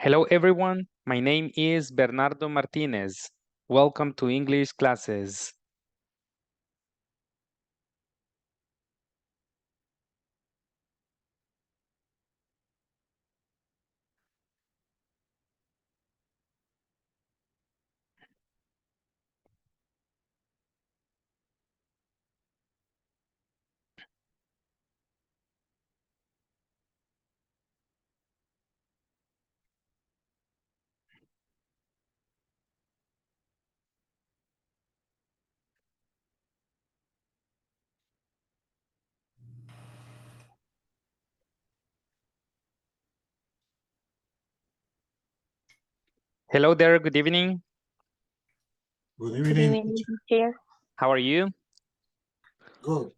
Hello, everyone. My name is Bernardo Martinez. Welcome to English classes. Hello there. Good evening. Good Good evening. evening, teacher. How are you? Good.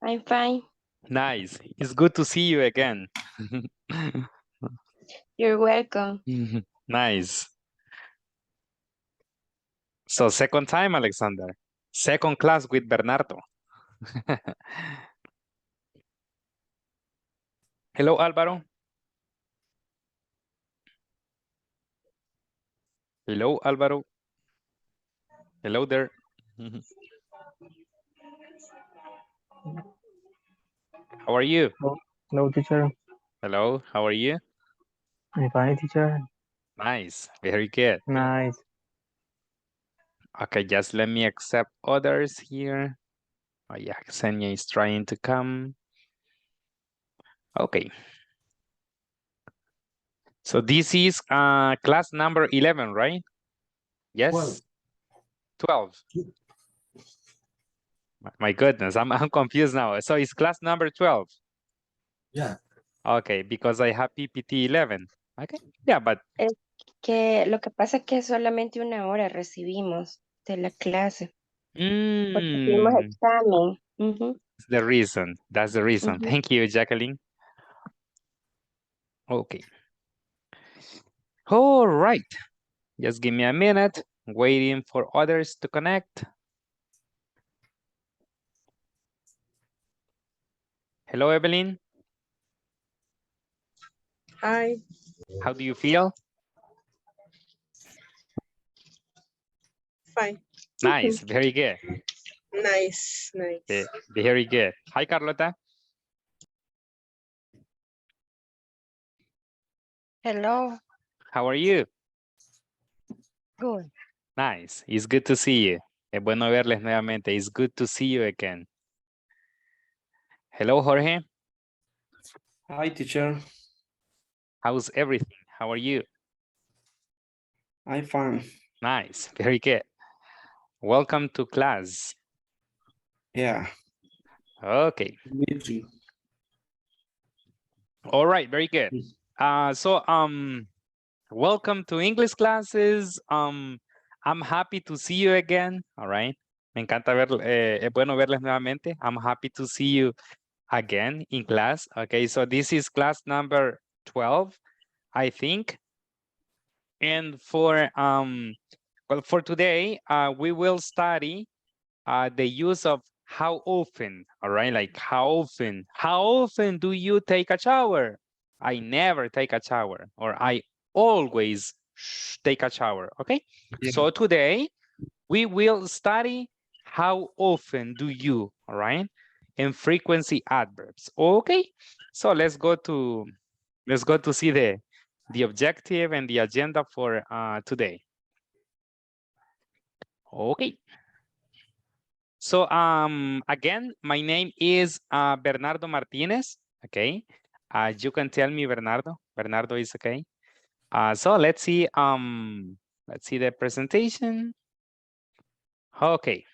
I'm fine. Nice. It's good to see you again. You're welcome. Nice. So second time, Alexander. Second class with Bernardo. Hello, Álvaro. Hello, Álvaro. Hello there. How are you? Hello, teacher. Hello, how are you? I'm fine, teacher. Nice. Very good. Nice. Okay, just let me accept others here. Oh yeah, Ksenia is trying to come. Okay. So this is class number 11, right? Yes. 12. My goodness, I'm confused now. So it's class number 12. Yeah. Okay, because I have PPT 11. Okay. Yeah, but Es que lo que pasa es que solamente una hora recibimos de la clase porque tuvimos examen. that's the reason. That's the reason. Ujú. Thank you, Jacqueline. Okay. All right. Just give me a minute. Waiting for others to connect. Hello, Evelyn. Hi, How do you feel? fine. Nice. Very good. Nice. Very good. Hi, Carlota. Hello, How are you? good. Nice. It's good to see you. Es bueno verles nuevamente. It's good to see you again. Hello, Jorge. Hi, teacher. How's everything? How are you? I'm fine. Nice. Very good. Welcome to class. Yeah. Okay. Me too. All right. Very good. Welcome to English classes. I'm happy to see you again. All right. Me encanta es bueno verles nuevamente. I'm happy to see you again in class. Okay. So this is class number 12, I think. And for today, we will study the use of how often, all right? Like how often do you take a shower? I never take a shower, or I always take a shower, okay? Yeah. So today we will study how often do you, all right? And frequency adverbs, okay? So let's go to see the objective and the agenda for today. Okay. So again, my name is Bernardo Martinez. Okay. You can tell me Bernardo. Bernardo is okay. So let's see the presentation. Okay.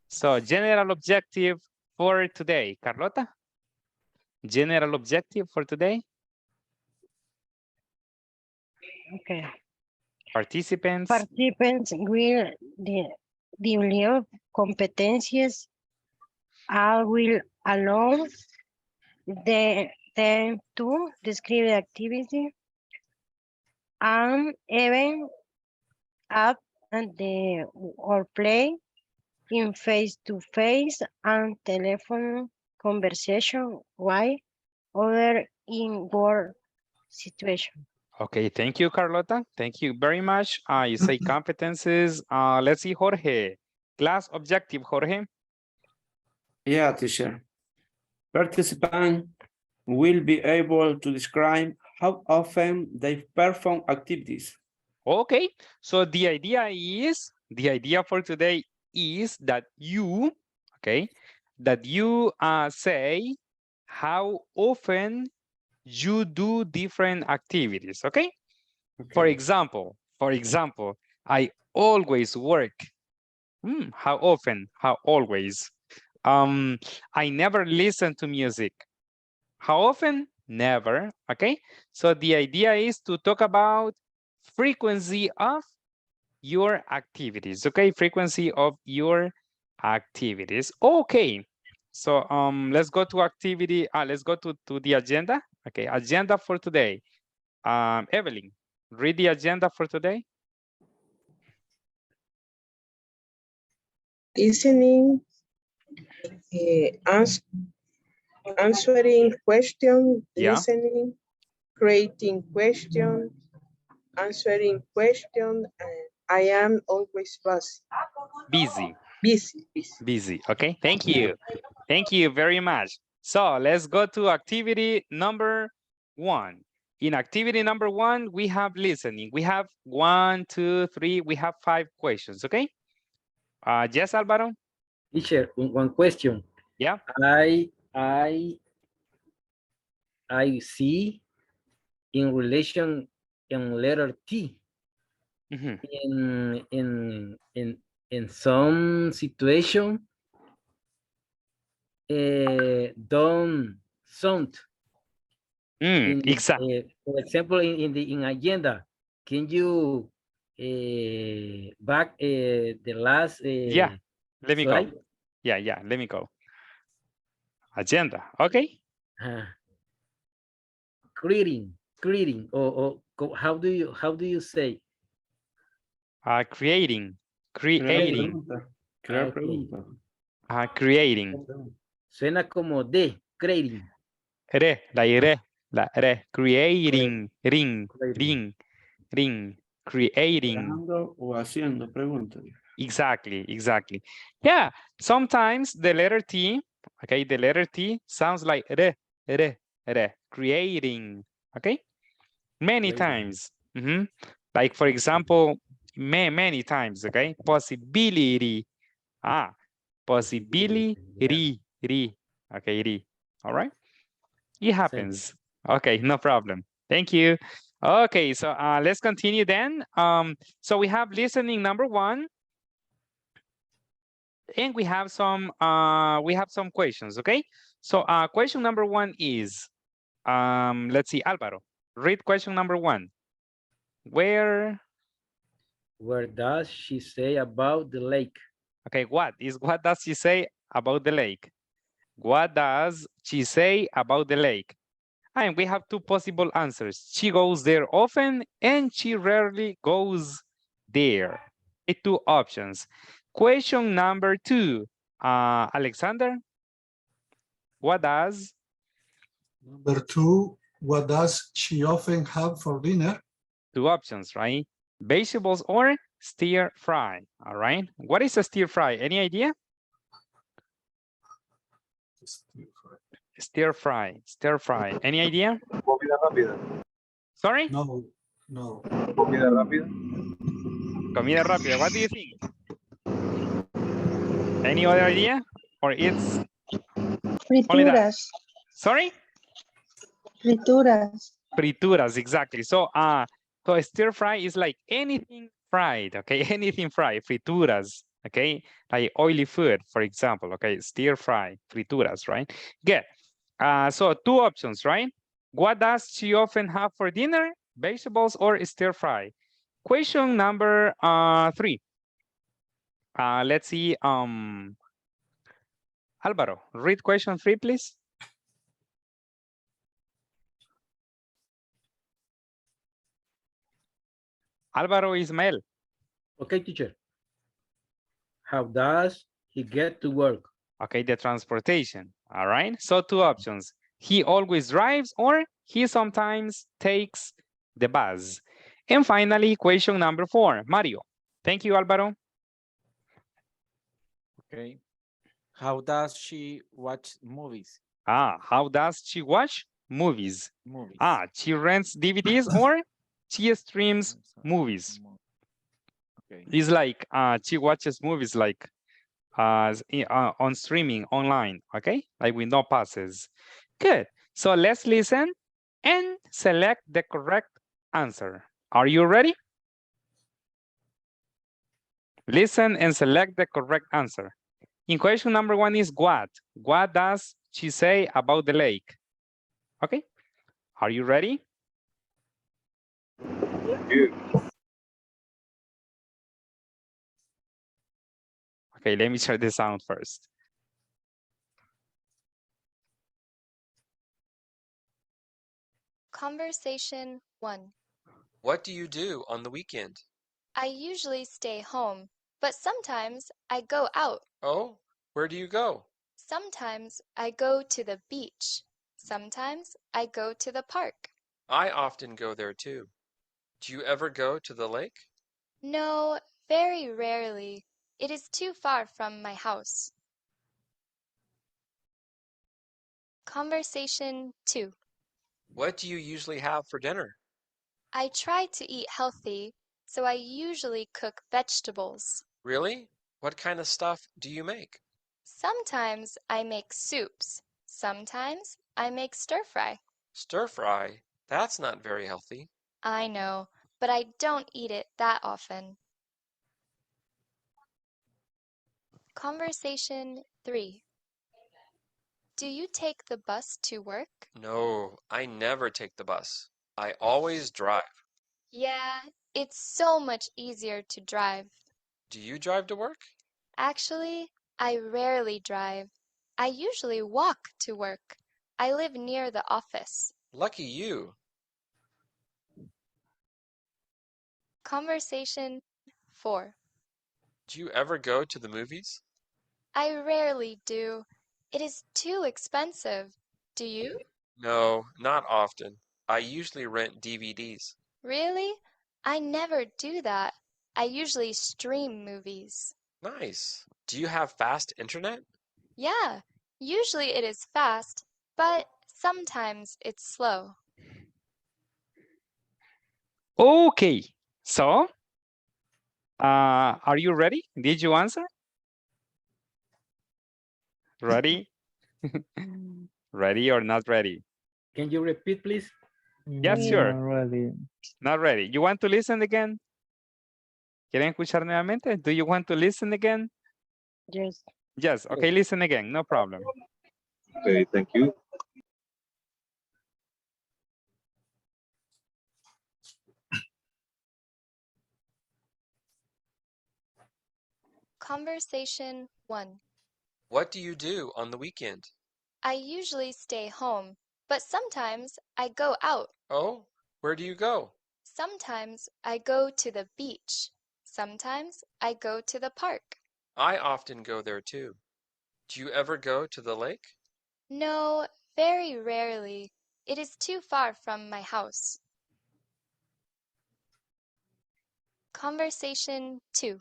So general objective for today. Carlota? General objective for today? Okay. Participants? Participants will develop competencies. I will allow them to describe the activity and even add or play in face-to-face and telephone conversation while other in word situation. Okay, thank you, Carlota. Thank you very much. You say competences. Let's see, Jorge. Class objective, Jorge. Yeah, teacher. Participants will be able to describe how often they perform activities. Okay, so the idea for today is that you, okay, that you say how often you do different activities, okay? For example, I always work. How often? How always? I never listen to music. How often? Never, okay? So the idea is to talk about frequency of your activities, okay? Frequency of your activities. Okay, so let's go to activity, let's go to the agenda. Okay, agenda for today. Evelyn, read the agenda for today. Listening, answering question, Yeah. listening, creating question, answering question, and I am always Busy. busy. Okay, thank you. Thank you very much. So let's go to activity number 1. In activity number 1, we have listening. We have 1, 2, 3, we have 5 questions, okay? Yes, Alvaro? Teacher, one question. Yeah. I see in relation in letter T. In some situation don't sound. Exactly. For example, in agenda, can you back the last Yeah, let me slide? go. Yeah, let me go. Agenda, okay? Creating, or how do you say? Creating. Okay. Creating. Suena como de, creating. La creating, ring, creating. O haciendo, pregunta. Exactly. Yeah, sometimes the letter T, okay, the letter T sounds like creating, okay? Many times. Like, for example, many times, okay? Possibility. Possibility, okay, all right? It happens. Okay, no problem. Thank you. Okay, so let's continue then. So we have listening number 1. And we have some questions, okay? So question number 1 is, let's see, Alvaro, read question number 1. Where does she say about the lake? Okay, what does she say about the lake? What does she say about the lake? And we have 2 possible answers. She goes there often and she rarely goes there. 2 options. Question number 2, Alexander, what does? Number 2, what does she often have for dinner? 2 options, right? Vegetables or stir fry, all right? What is a stir fry? Any idea? Stir fry. Any idea? Comida rápida. Sorry? No. Comida rápida. Comida rápida. What do you think? Any other idea? Or it's only that? Sorry? Frituras, exactly. So so stir fry is like anything fried, okay? Anything fried, frituras, okay? Like oily food, for example, okay? Stir fry, frituras, right? Good. So 2 options, right? What does she often have for dinner? Vegetables or stir fry? Question number 3. Let's see, Alvaro, read question 3, please. Alvaro Ismael. Okay, teacher. How does he get to work? Okay, the transportation. All right. So 2 options. He always drives or he sometimes takes the bus. And finally, question number 4, Mario. Thank you, Alvaro. Okay. How does she watch movies? How does she watch movies? Movies. She rents DVDs or she streams movies. Okay. It's like she watches movies like on streaming online, okay? Like with no passes. Good. So let's listen and select the correct answer. Are you ready? Listen and select the correct answer. In question number 1 is what? What does she say about the lake? Okay. Are you ready? Okay, let me share the sound first. Conversation 1. What do you do on the weekend? I usually stay home, but sometimes I go out. Oh, where do you go? Sometimes I go to the beach. Sometimes I go to the park. I often go there too. Do you ever go to the lake? No, very rarely. It is too far from my house. Conversation 2. What do you usually have for dinner? I try to eat healthy, so I usually cook vegetables. Really? What kind of stuff do you make? Sometimes I make soups. Sometimes I make stir fry. Stir fry? That's not very healthy. I know, but I don't eat it that often. Conversation 3. Do you take the bus to work? No, I never take the bus. I always drive. Yeah, it's so much easier to drive. Do you drive to work? Actually, I rarely drive. I usually walk to work. I live near the office. Lucky you. Conversation 4. Do you ever go to the movies? I rarely do. It is too expensive. Do you? No, not often. I usually rent DVDs. Really? I never do that. I usually stream movies. Nice. Do you have fast internet? Yeah, usually it is fast, but sometimes it's slow. Okay, so are you ready? Did you answer? Ready? Ready or not ready? Can you repeat, please? Yes, sure. Not ready. Not ready. You want to listen again? ¿Quieren escuchar nuevamente? Do you want to listen again? Yes. Yes, okay, listen again, no problem. Okay, thank you. Conversation 1. What do you do on the weekend? I usually stay home, but sometimes I go out. Oh, where do you go? Sometimes I go to the beach. Sometimes I go to the park. I often go there too. Do you ever go to the lake? No, very rarely. It is too far from my house. Conversation 2.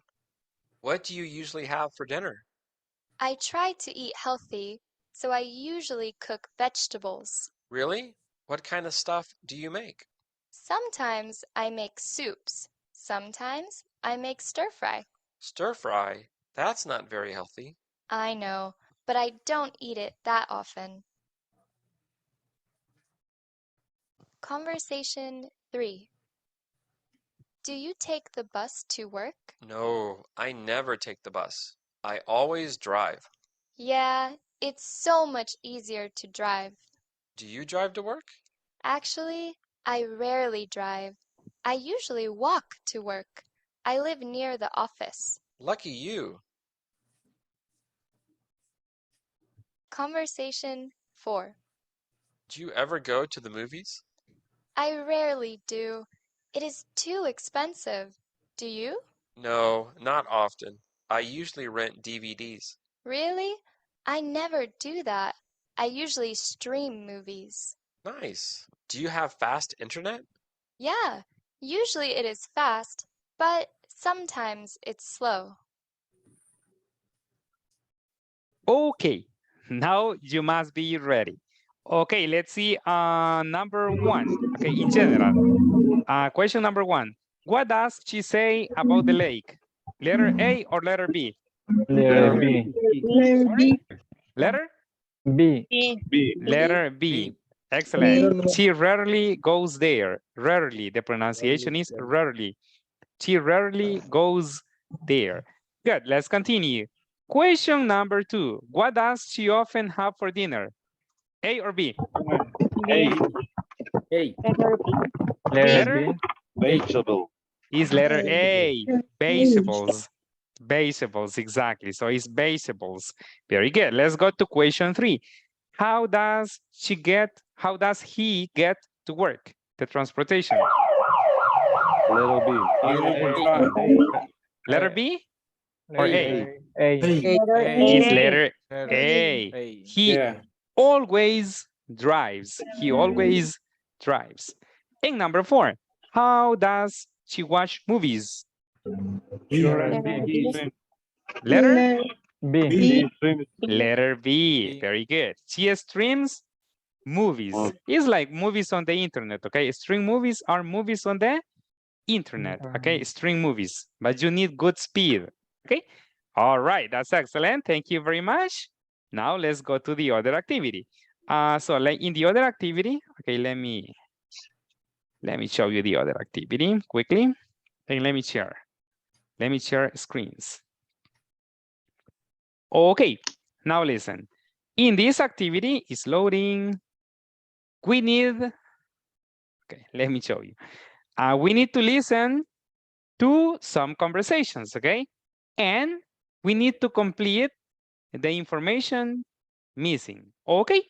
What do you usually have for dinner? I try to eat healthy, so I usually cook vegetables. Really? What kind of stuff do you make? Sometimes I make soups. Sometimes I make stir fry. Stir fry? That's not very healthy. I know, but I don't eat it that often. Conversation 3. Do you take the bus to work? No, I never take the bus. I always drive. Yeah, it's so much easier to drive. Do you drive to work? Actually, I rarely drive. I usually walk to work. I live near the office. Lucky you. Conversation 4. Do you ever go to the movies? I rarely do. It is too expensive. Do you? No, not often. I usually rent DVDs. Really? I never do that. I usually stream movies. Nice. Do you have fast internet? Yeah, usually it is fast, but sometimes it's slow. Okay, now you must be ready. Okay, let's see number one. Okay, in general. Question number one. What does she say about the lake? Letter A or letter B? Letter B. Sorry? Letter? B. B. Letter B. Excellent. She rarely goes there. Rarely. The pronunciation is rarely. She rarely goes there. Good. Let's continue. Question number two. What does she often have for dinner? A or B? A. A. Letter? Vegetable. Is letter A. Vegetables. Vegetables, exactly. So it's vegetables. Very good. Let's go to question three. How does he get to work? The transportation. Letter B. Letter B or A? A. It's letter A. He always drives. He always drives. And number four, how does she watch movies? Letter? B. Letter B. Very good. She streams movies. It's like movies on the internet, okay? Stream movies are movies on the internet, okay? Stream movies, but you need good speed, okay? All right, that's excellent. Thank you very much. Now let's go to the other activity. So like in the other activity, okay, let me show you the other activity quickly. And let me share screens. Okay, now listen. In this activity, is loading. We need, okay, let me show you. We need to listen to some conversations, okay? And we need to complete the information missing, okay?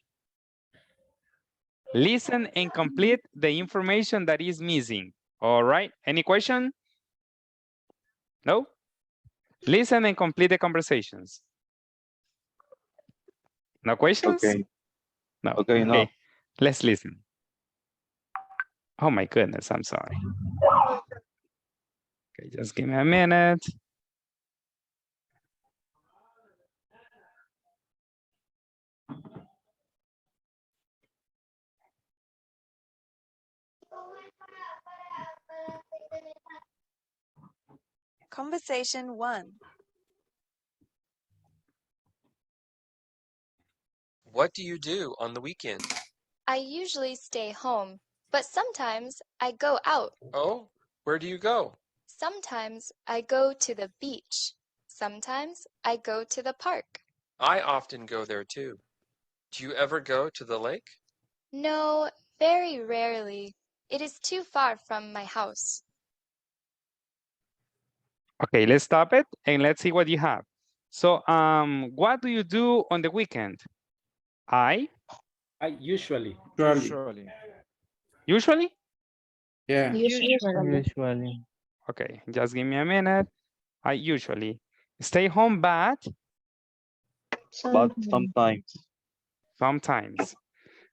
Listen and complete the information that is missing, all right? Any question? No? Listen and complete the conversations. No questions? Okay. No. Okay, no. Let's listen. Oh my goodness, I'm sorry. Okay, just give me a minute. Conversation 1. What do you do on the weekend? I usually stay home, but sometimes I go out. Oh, where do you go? Sometimes I go to the beach. Sometimes I go to the park. I often go there too. Do you ever go to the lake? No, very rarely. It is too far from my house. Okay, let's stop it and let's see what you have. So, what do you do on the weekend? I Usually. Usually? Yeah. Usually. Okay, just give me a minute. I usually stay home, but sometimes. Sometimes.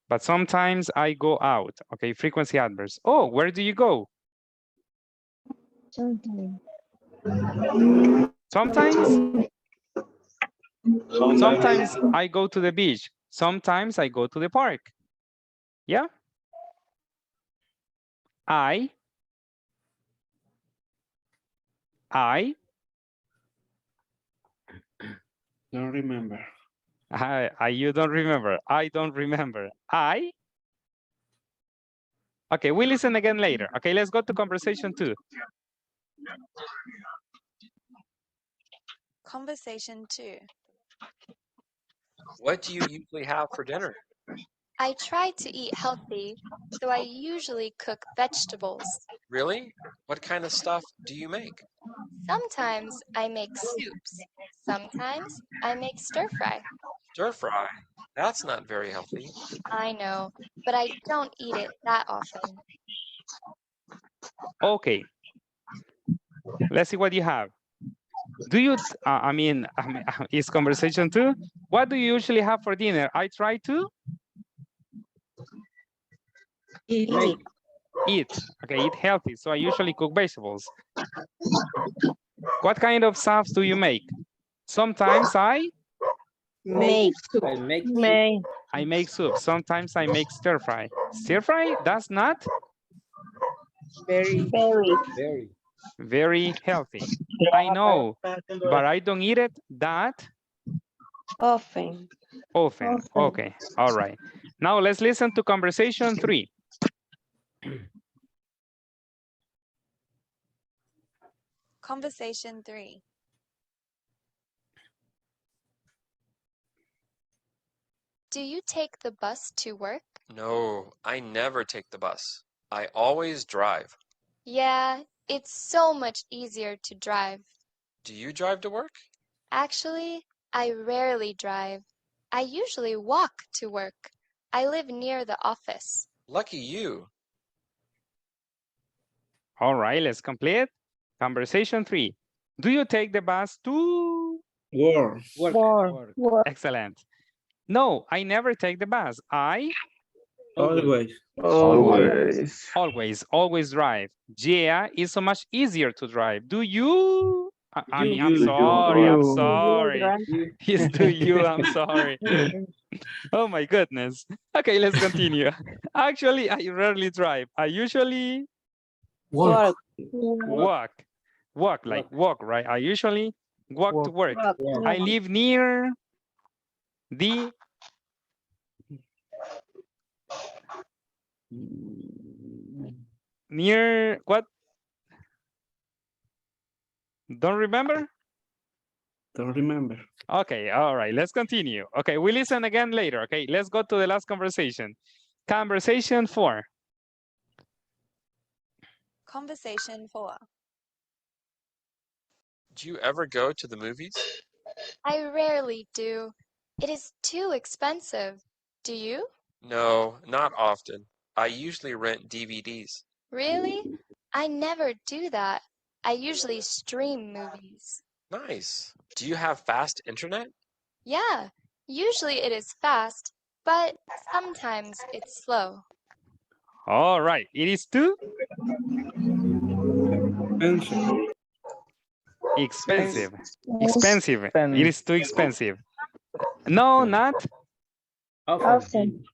But sometimes I go out. Okay, frequency adverbs. Oh, where do you go? Sometimes. Sometimes? Sometimes I go to the beach. Sometimes I go to the park. Yeah? I Don't remember. you don't remember. I don't remember. Okay, we listen again later. Okay, let's go to conversation 2. Conversation 2. What do you usually have for dinner? I try to eat healthy, so I usually cook vegetables. Really? What kind of stuff do you make? Sometimes I make soups. Sometimes I make stir fry. Stir fry? That's not very healthy. I know, but I don't eat it that often. Okay. Let's see what you have. Do you, is conversation 2? What do you usually have for dinner? I try to? Eat. Eat. Okay, eat healthy. So I usually cook vegetables. What kind of sauce do you make? Sometimes I Make. I make make soup. Sometimes I make stir fry. Stir fry, that's not Very. very healthy. I know, but I don't eat it that Often. often. Okay, all right. Now let's listen to conversation 3. Conversation 3. Do you take the bus to work? No, I never take the bus. I always drive. Yeah, it's so much easier to drive. Do you drive to work? Actually, I rarely drive. I usually walk to work. I live near the office. Lucky you. All right, let's complete. Conversation 3. Do you take the bus to work. Excellent. No, I never take the bus. I always drive. Yeah, it's so much easier to drive. Do you? I'm sorry. Yes, do you? I'm sorry. Oh my goodness. Okay, let's continue. Actually, I rarely drive. I usually Walk. walk, right? I usually walk to work. I live near the what? Don't remember? Don't remember. Okay, all right, let's continue. Okay, we listen again later. Okay, let's go to the last conversation. Conversation 4. Conversation 4. Do you ever go to the movies? I rarely do. It is too expensive. Do you? No, not often. I usually rent DVDs. Really? I never do that. I usually stream movies. Nice. Do you have fast internet? Yeah, usually it is fast, but sometimes it's slow. All right, it is too expensive. Expensive. It is too expensive. No, not Often.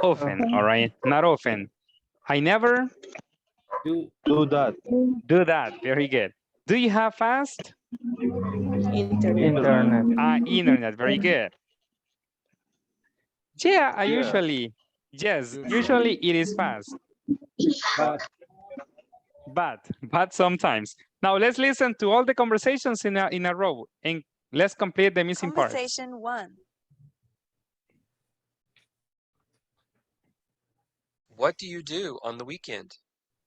often. All right, not often. I never Do that. do that. Very good. Do you have fast Internet. internet? Very good. Yeah, I usually, yes, usually it is fast, but sometimes. Now let's listen to all the conversations in a row and let's complete the missing parts. Conversation 1. What do you do on the weekend?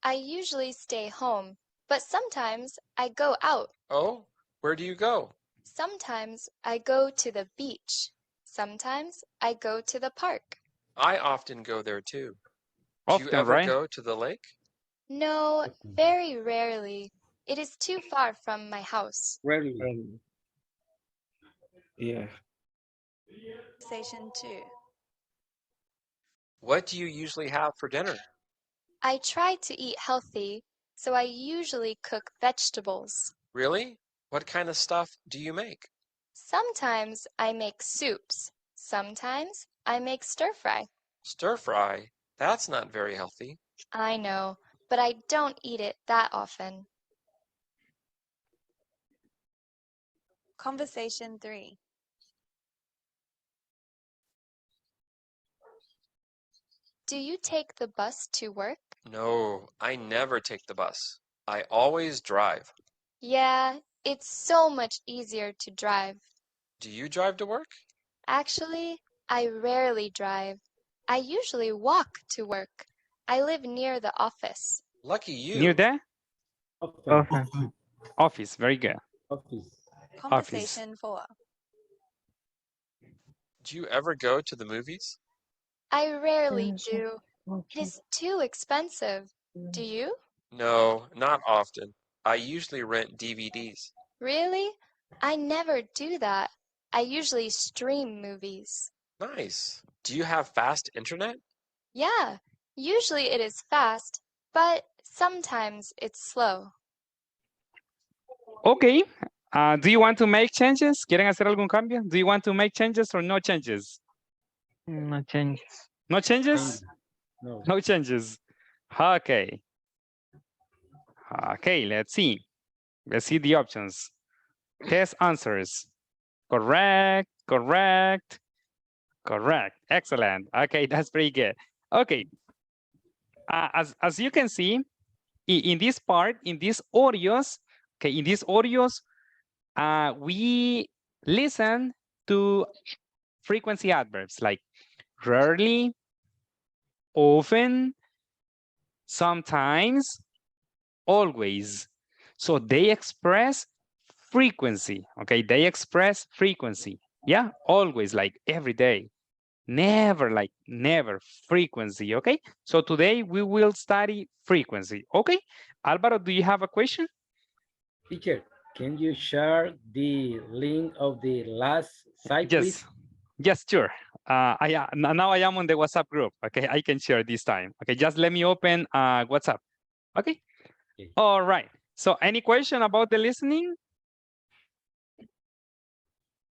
I usually stay home, but sometimes I go out. Oh, where do you go? Sometimes I go to the beach. Sometimes I go to the park. I often go there too. Do you Often, ever right? go to the lake? No, very rarely. It is too far from my house. Rarely. Yeah. Conversation 2. What do you usually have for dinner? I try to eat healthy, so I usually cook vegetables. Really? What kind of stuff do you make? Sometimes I make soups. Sometimes I make stir fry. Stir fry? That's not very healthy. I know, but I don't eat it that often. Conversation 3. Do you take the bus to work? No, I never take the bus. I always drive. Yeah, it's so much easier to drive. Do you drive to work? Actually, I rarely drive. I usually walk to work. I live near the office. Lucky you. Near the office. Very good. Conversation 4. Do you ever go to the movies? I rarely do. It is too expensive. Do you? No, not often. I usually rent DVDs. Really? I never do that. I usually stream movies. Nice. Do you have fast internet? Yeah, Usually it is fast, but sometimes it's slow. Okay. Do you want to make changes? ¿Quieren hacer algún cambio? Do you want to make changes or no changes? No changes. No changes? No. No changes. Okay. Okay, let's see. Let's see the options. Test answers. Correct, correct, correct. Excellent. Okay, that's pretty good. Okay. As you can see, in this part, in these audios, okay, in these audios, we listen to frequency adverbs like rarely, often, sometimes, always. So they express frequency, okay? They express frequency. Yeah, always, like every day. Never, like never, frequency, okay? So today we will study frequency, okay? Alvaro, do you have a question? Teacher, can you share the link of the last site, please? Yes, yes, sure. Now I am on the WhatsApp group, okay? I can share this time, okay? Just let me open WhatsApp, okay? Okay. All right. So any question about the listening?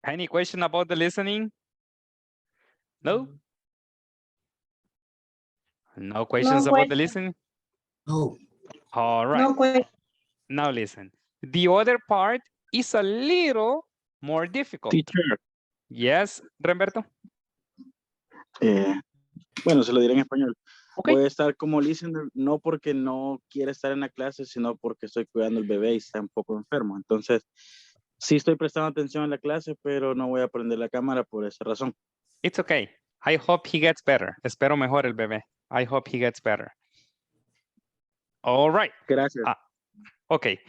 Any question about the listening? No? No questions about the listening? No. All right. Now listen. The other part is a little more difficult. Teacher, Yes, Remberto? bueno, se lo diré en español. Okay. Voy a estar como listener, no porque no quiera estar en la clase, sino porque estoy cuidando al bebé y está un poco enfermo. Entonces, sí estoy prestando atención en la clase, pero no voy a prender la cámara por esa razón. It's okay. I hope he gets better. Espero mejor el bebé. I hope he gets better. All right. Gracias. Okay.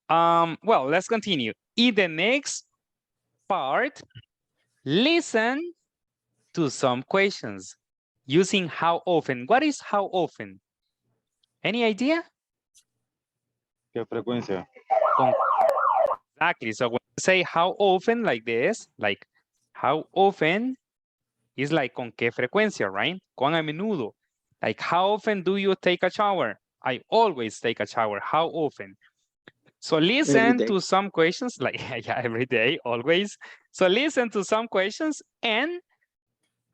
Well, let's continue. In the next part, listen to some questions using how often. What is how often? Any idea? ¿Qué frecuencia? Exactly. So when you say how often like this, like how often is like con qué frecuencia, right? Cuán a menudo. Like how often do you take a shower? I always take a shower. How often? So listen to some questions like yeah, every day, always. So listen to some questions and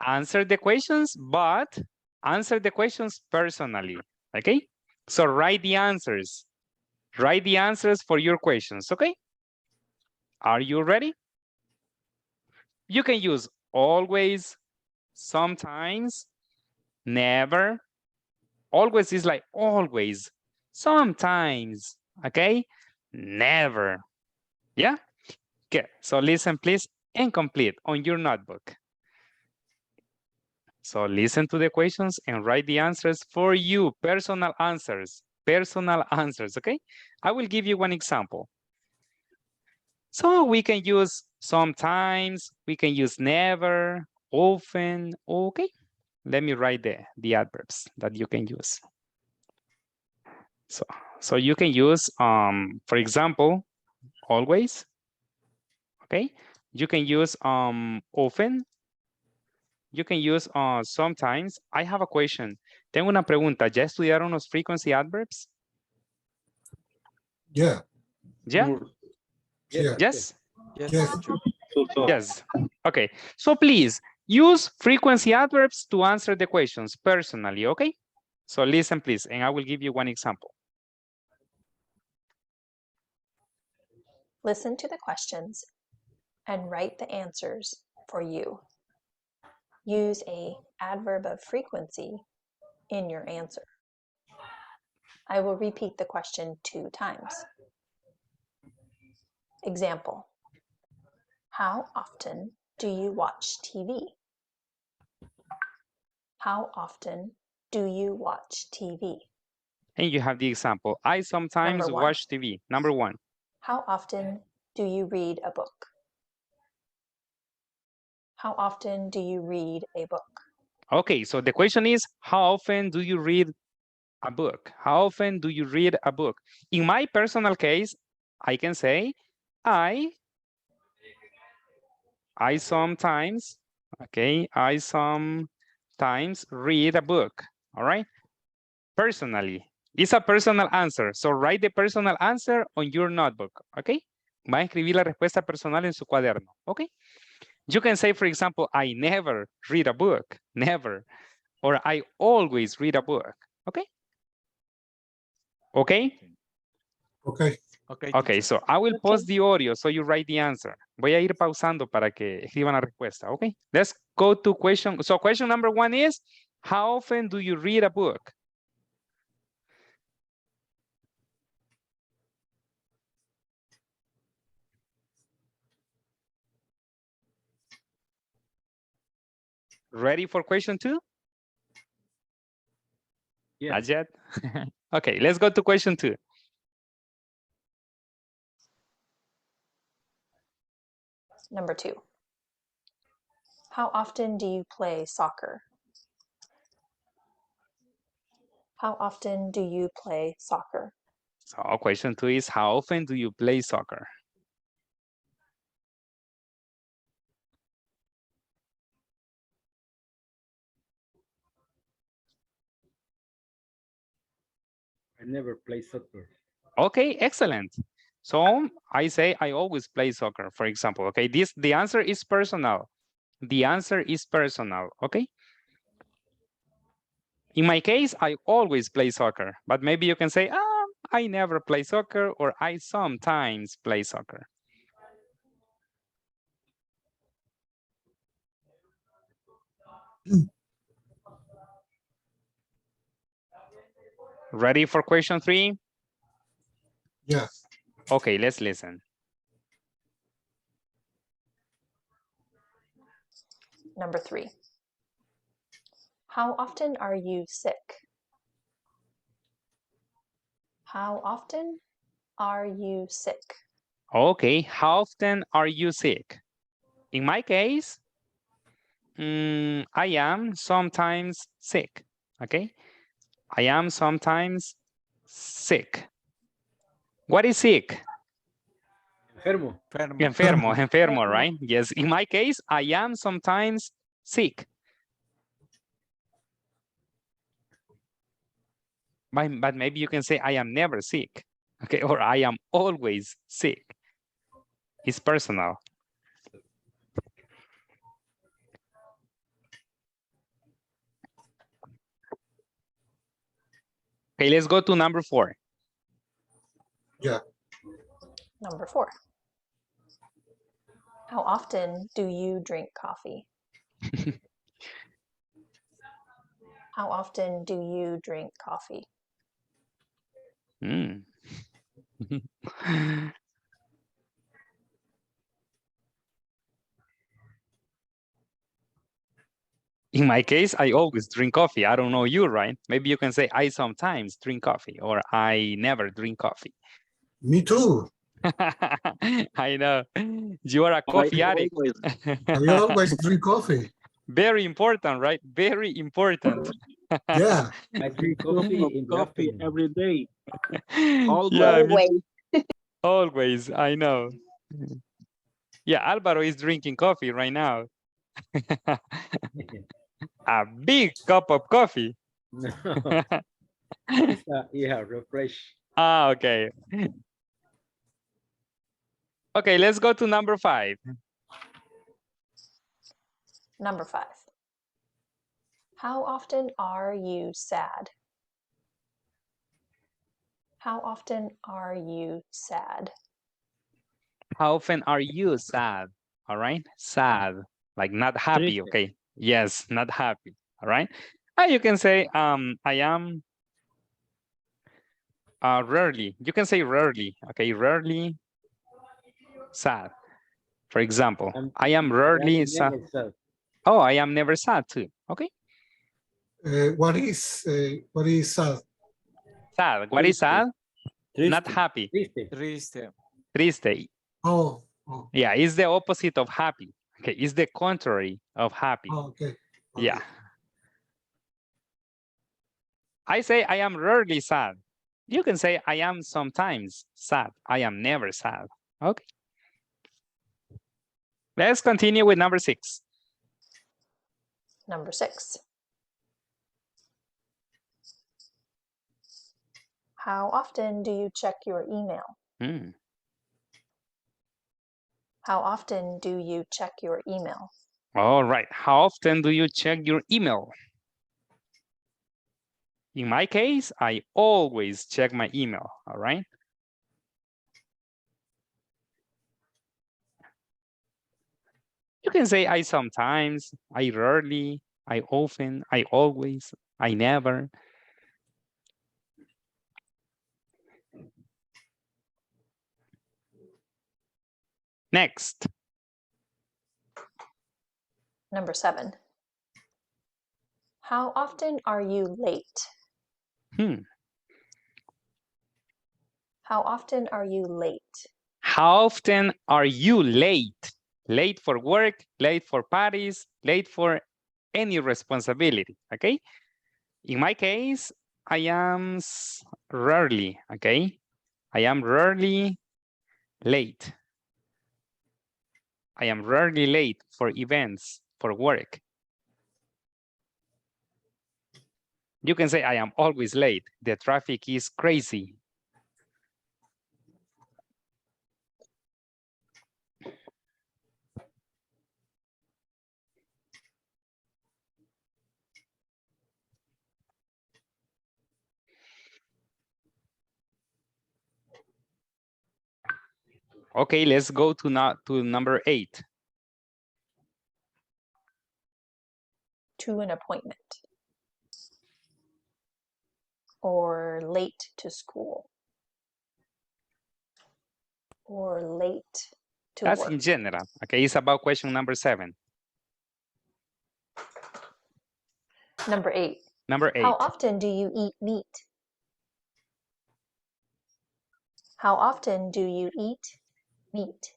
answer the questions, but answer the questions personally, okay? So write the answers. Write the answers for your questions, okay? Are you ready? You can use always, sometimes, never. Always is like always, sometimes, okay? Never, yeah? Okay, so listen please and complete on your notebook. So listen to the questions and write the answers for you, personal answers, okay? I will give you one example. So we can use sometimes, we can use never, often, okay? Let me write the adverbs that you can use. So you can use, for example, always, okay? You can use often. You can use sometimes. I have a question. Tengo una pregunta. ¿Ya estudiaron los frequency adverbs? Yeah. Yeah? Yeah. Yes? Yes. Yes. Okay. So please use frequency adverbs to answer the questions personally, okay? So listen, please, and I will give you one example. Listen to the questions and write the answers for you. Use an adverb of frequency in your answer. I will repeat the question 2 times. Example: how often do you watch TV? How often do you watch TV? And you have the example. I sometimes Number 1. watch TV. Number 1. How often do you read a book? How often do you read a book? Okay, so the question is, how often do you read a book? How often do you read a book? In my personal case, I can say, I sometimes, okay, I sometimes read a book, all right? Personally. It's a personal answer. So write the personal answer on your notebook. Okay. Va a escribir la respuesta personal en su cuaderno. Okay. You can say, for example, I never read a book. Never. Or I always read a book. Okay. Okay. Okay. Okay, so I will pause the audio so you write the answer. Voy a ir pausando para que escriban la respuesta. Okay. Let's go to question. So question number 1 is, how often do you read a book? Ready for question 2? Yeah. Not yet? Okay, let's go to question 2. Number 2. How often do you play soccer? How often do you play soccer? So question 2 is, how often do you play soccer? I never play soccer. Okay, excellent. So I say I always play soccer, for example. Okay, the answer is personal. The answer is personal, okay? In my case, I always play soccer, but maybe you can say, I never play soccer, or I sometimes play soccer. Ready for question 3? Yeah. Okay, let's listen. Number 3. How often are you sick? How often are you sick? Okay, how often are you sick? In my case, I am sometimes sick, okay? I am sometimes sick. What is sick? Enfermo. Enfermo, right? Yes, in my case, I am sometimes sick. But maybe you can say I am never sick, okay? Or I am always sick. It's personal. Okay, let's go to number 4. Yeah. Number 4. How often do you drink coffee? How often do you drink coffee? In my case, I always drink coffee. I don't know you, right? Maybe you can say I sometimes drink coffee, or I never drink coffee. Me too. I know. You are a coffee addict. I always drink coffee. Very important, right? Very important. Yeah. I drink coffee in the afternoon. every day. Yeah, always, I know. Yeah, Alvaro is drinking coffee right now. A big cup of coffee. No. Yeah, refresh. Okay. Okay, let's go to number 5. Number 5. How often are you sad? How often are you sad? How often are you sad? All right, sad, like not happy. Triste. Okay, yes, not happy. All right, you can say I am rarely. You can say rarely. Okay, rarely sad. For example, I am rarely sad. Oh, I am never sad too. Okay. What is sad? Sad. What is sad? Not happy. Triste. Triste. Oh. Yeah, it's the opposite of happy. Okay, it's the contrary of happy. Oh, okay. Yeah. I say I am rarely sad. You can say I am sometimes sad. I am never sad. Okay. Let's continue with number 6. Number 6. How often do you check your email? Hmm. How often do you check your email? All right. How often do you check your email? In my case, I always check my email. All right. You can say I sometimes, I rarely, I often, I always, I never. Next. Number 7. How often are you late? How often are you late? How often are you late? Late for work, late for parties, late for any responsibility, okay? In my case, I am rarely, okay? I am rarely late. I am rarely late for events, for work. You can say I am always late. The traffic is crazy. Okay, let's go to number 8. To an appointment. Or late to school. Or late to That's work. in general. Okay, it's about question number 7. Number 8. Number 8. How often do you eat meat? How often do you eat meat?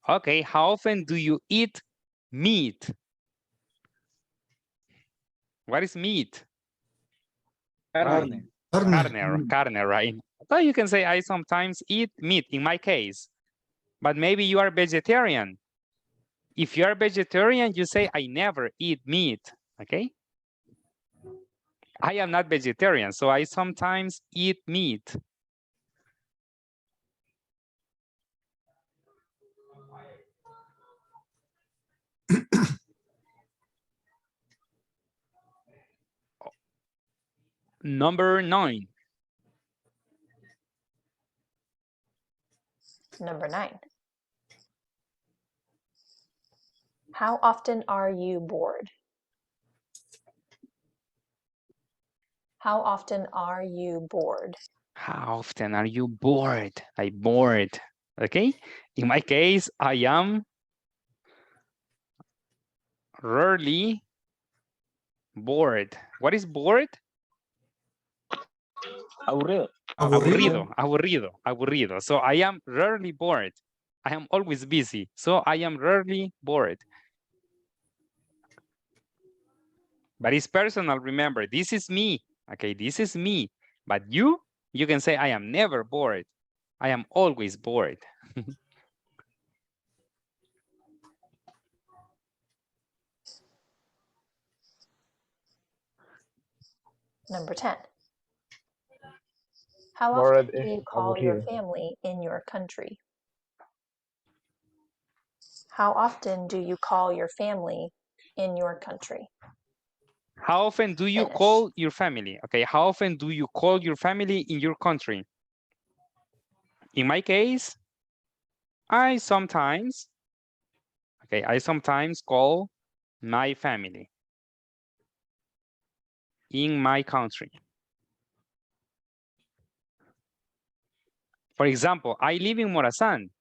Okay, how often do you eat meat? What is meat? Carne. Carne, right? So you can say I sometimes eat meat in my case, but maybe you are vegetarian. If you are vegetarian, you say I never eat meat, okay? I am not vegetarian, so I sometimes eat meat. Number 9. Number 9. How often are you bored? How often are you bored? How often are you bored? I'm bored, okay? In my case, I am rarely bored. What is bored? Aburrido. Aburrido. So I am rarely bored. I am always busy. So I am rarely bored. But it's personal, remember, this is me. Okay, this is me. But you can say I am never bored. I am always bored. Number 10. How often do you call your family in your country? How often do you call your family in your country? How often do you call your family? Okay, how often do you call your family in your country? In my case, I sometimes call my family in my country. For example, I live in Morazán,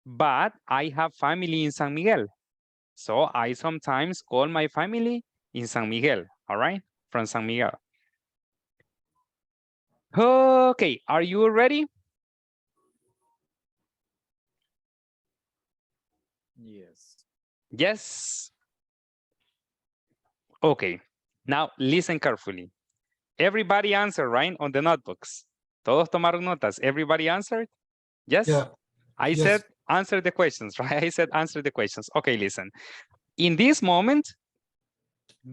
but I have family in San Miguel. So I sometimes call my family in San Miguel, all right? From San Miguel. Okay, are you ready? Yes. Yes. Okay, now listen carefully. Everybody answered, right, on the notebooks. Todos tomaron notas. Everybody answered? Yes? Yeah. I Yes. said answer the questions, right? I said answer the questions. Okay, listen. In this moment,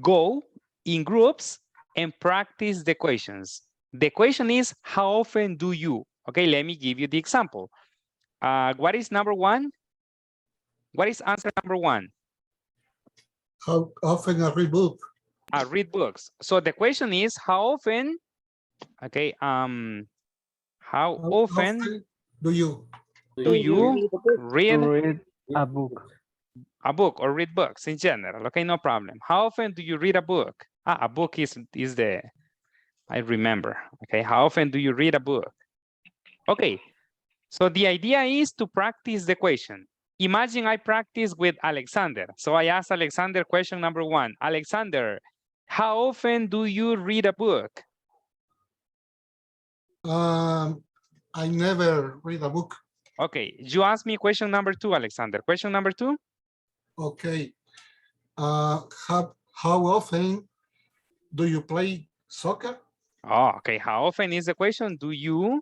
go in groups and practice the questions. The question is, how often do you? Okay, let me give you the example. What is number one? What is answer number one? How often I read book? Read books. So the question is, how often? Okay, how often do you read Read a book. a book or read books in general? Okay, no problem. How often do you read a book? A book is the, I remember. Okay, how often do you read a book? Okay, so the idea is to practice the question. Imagine I practice with Alexander. So I ask Alexander question number one. Alexander, how often do you read a book? I never read a book. Okay, you ask me question number two, Alexander. Question number two? Okay. How often do you play soccer? Oh, okay. How often is the question? Do you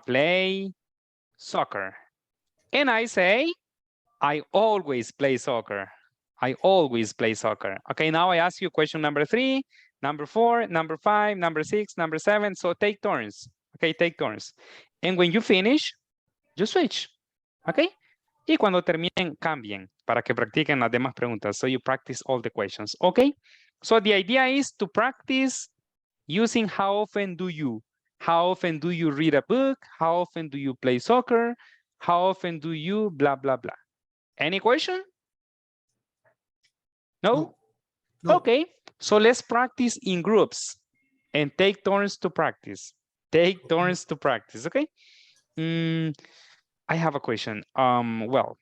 play soccer? And I say, I always play soccer. I always play soccer. Okay, now I ask you question number three, number four, number five, number six, number seven. So take turns. Okay, take turns. And when you finish, you switch. Okay? Y cuando terminen, cambien para que practiquen las demás preguntas. So you practice all the questions. Okay? So the idea is to practice using how often do you? How often do you read a book? How often do you play soccer? How often do you blah, blah, blah? Any question? No? No. Okay, so let's practice in groups and take turns to practice. Take turns to practice, okay? I have a question. Creo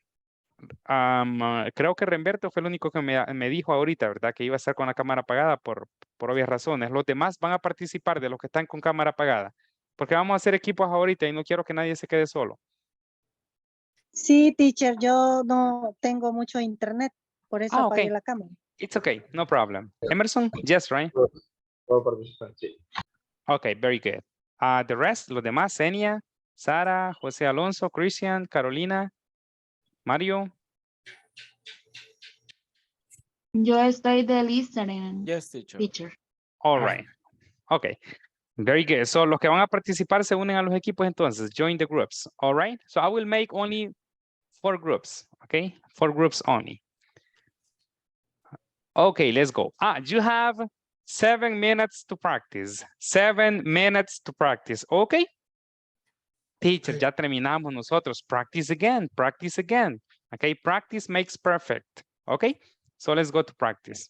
que Remberto fue el único que me dijo ahorita, ¿verdad? Que iba a estar con la cámara apagada por obvias razones. Los demás van a participar de los que están con cámara apagada. Porque vamos a hacer equipos ahorita y no quiero que nadie se quede solo. Sí, teacher, yo no tengo mucho internet, por eso apagué la cámara. It's okay, no problem. Emerson, yes, right? Puedo participar, sí. Okay, very good. The rest, los demás, Senia, Sara, José Alonso, Christian, Carolina, Mario. Yo estoy de listening. Yes, teacher. All right. Okay. Very good. So los que van a participar se unen a los equipos entonces. Join the groups. All right. So I will make only 4 groups. Okay. 4 groups only. Okay, let's go. You have 7 minutes to practice. 7 minutes to practice. Okay. Teacher, ya terminamos nosotros. Practice again. Practice again. Okay. Practice makes perfect. Okay. So let's go to practice.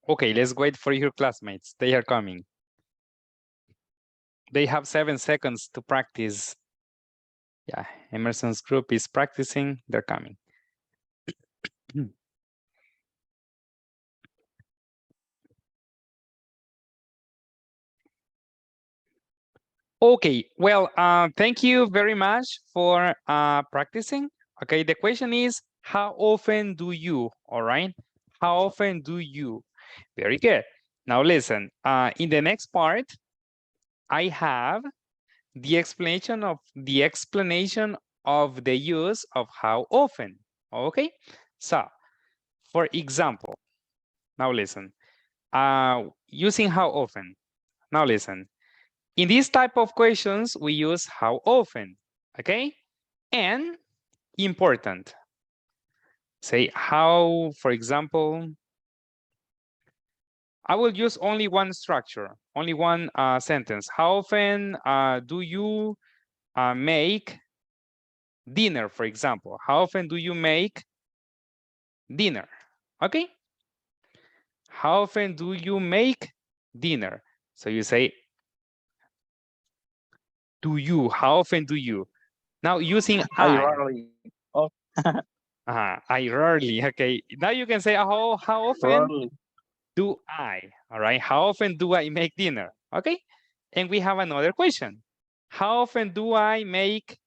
Okay, let's wait for your classmates. They are coming. They have 7 seconds to practice. Yeah, Emerson's group is practicing. They're coming. Okay, well, thank you very much for practicing. Okay, the question is, how often do you, all right? How often do you? Very good. Now listen, in the next part, I have the explanation of the use of how often, okay? So, for example, now listen, using how often. Now listen, in this type of questions, we use how often, okay? And important. Say how, for example, I will use only one structure, only one sentence. How often do you make dinner, for example? How often do you make dinner? Okay? How often do you make dinner? So you say, do you? How often do you? Now using I rarely. Oh. I rarely. Okay. Now you can say how often Rarely. do I? All right. How often do I make dinner? Okay. And we have another question. How often do I make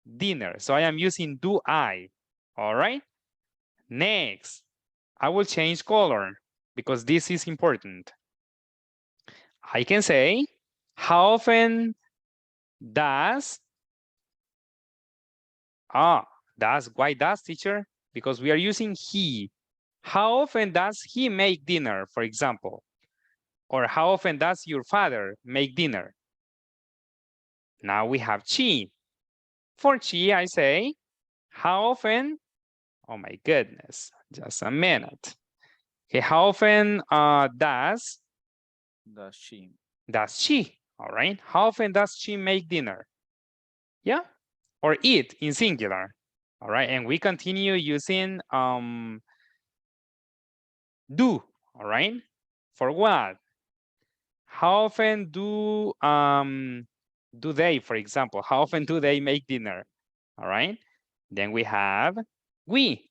dinner? So I am using do I. All right. Next, I will change color because this is important. I can say, how often does, why does, teacher? Because we are using he. How often does he make dinner, for example? Or how often does your father make dinner? Now we have she. For she, I say, how often? Oh my goodness, just a minute. Okay, how often does she? All right. How often does she make dinner? Yeah, or eat in singular. All right, and we continue using do. All right, for what? How often do they, for example, how often do they make dinner? All right, then we have we.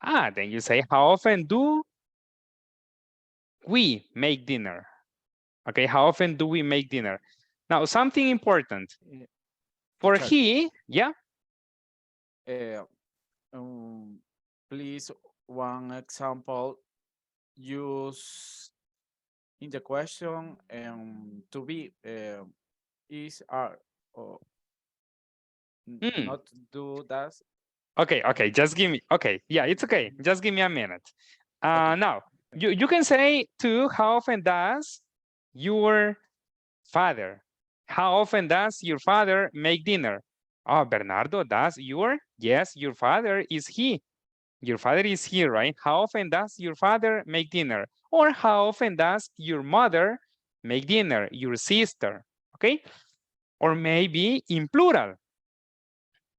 Then you say, how often do we make dinner? Okay, how often do we make dinner? Now, something important. For he, yeah? Please, one example, use in the question to be is are or not do that. Okay, just give me, okay, yeah, it's okay. Just give me a minute. Now, you can say too, how often does your father, how often does your father make dinner? Oh, Bernardo, does your? Yes, your father is he. Your father is here, right? How often does your father make dinner? Or how often does your mother make dinner? Your sister, okay? Or maybe in plural.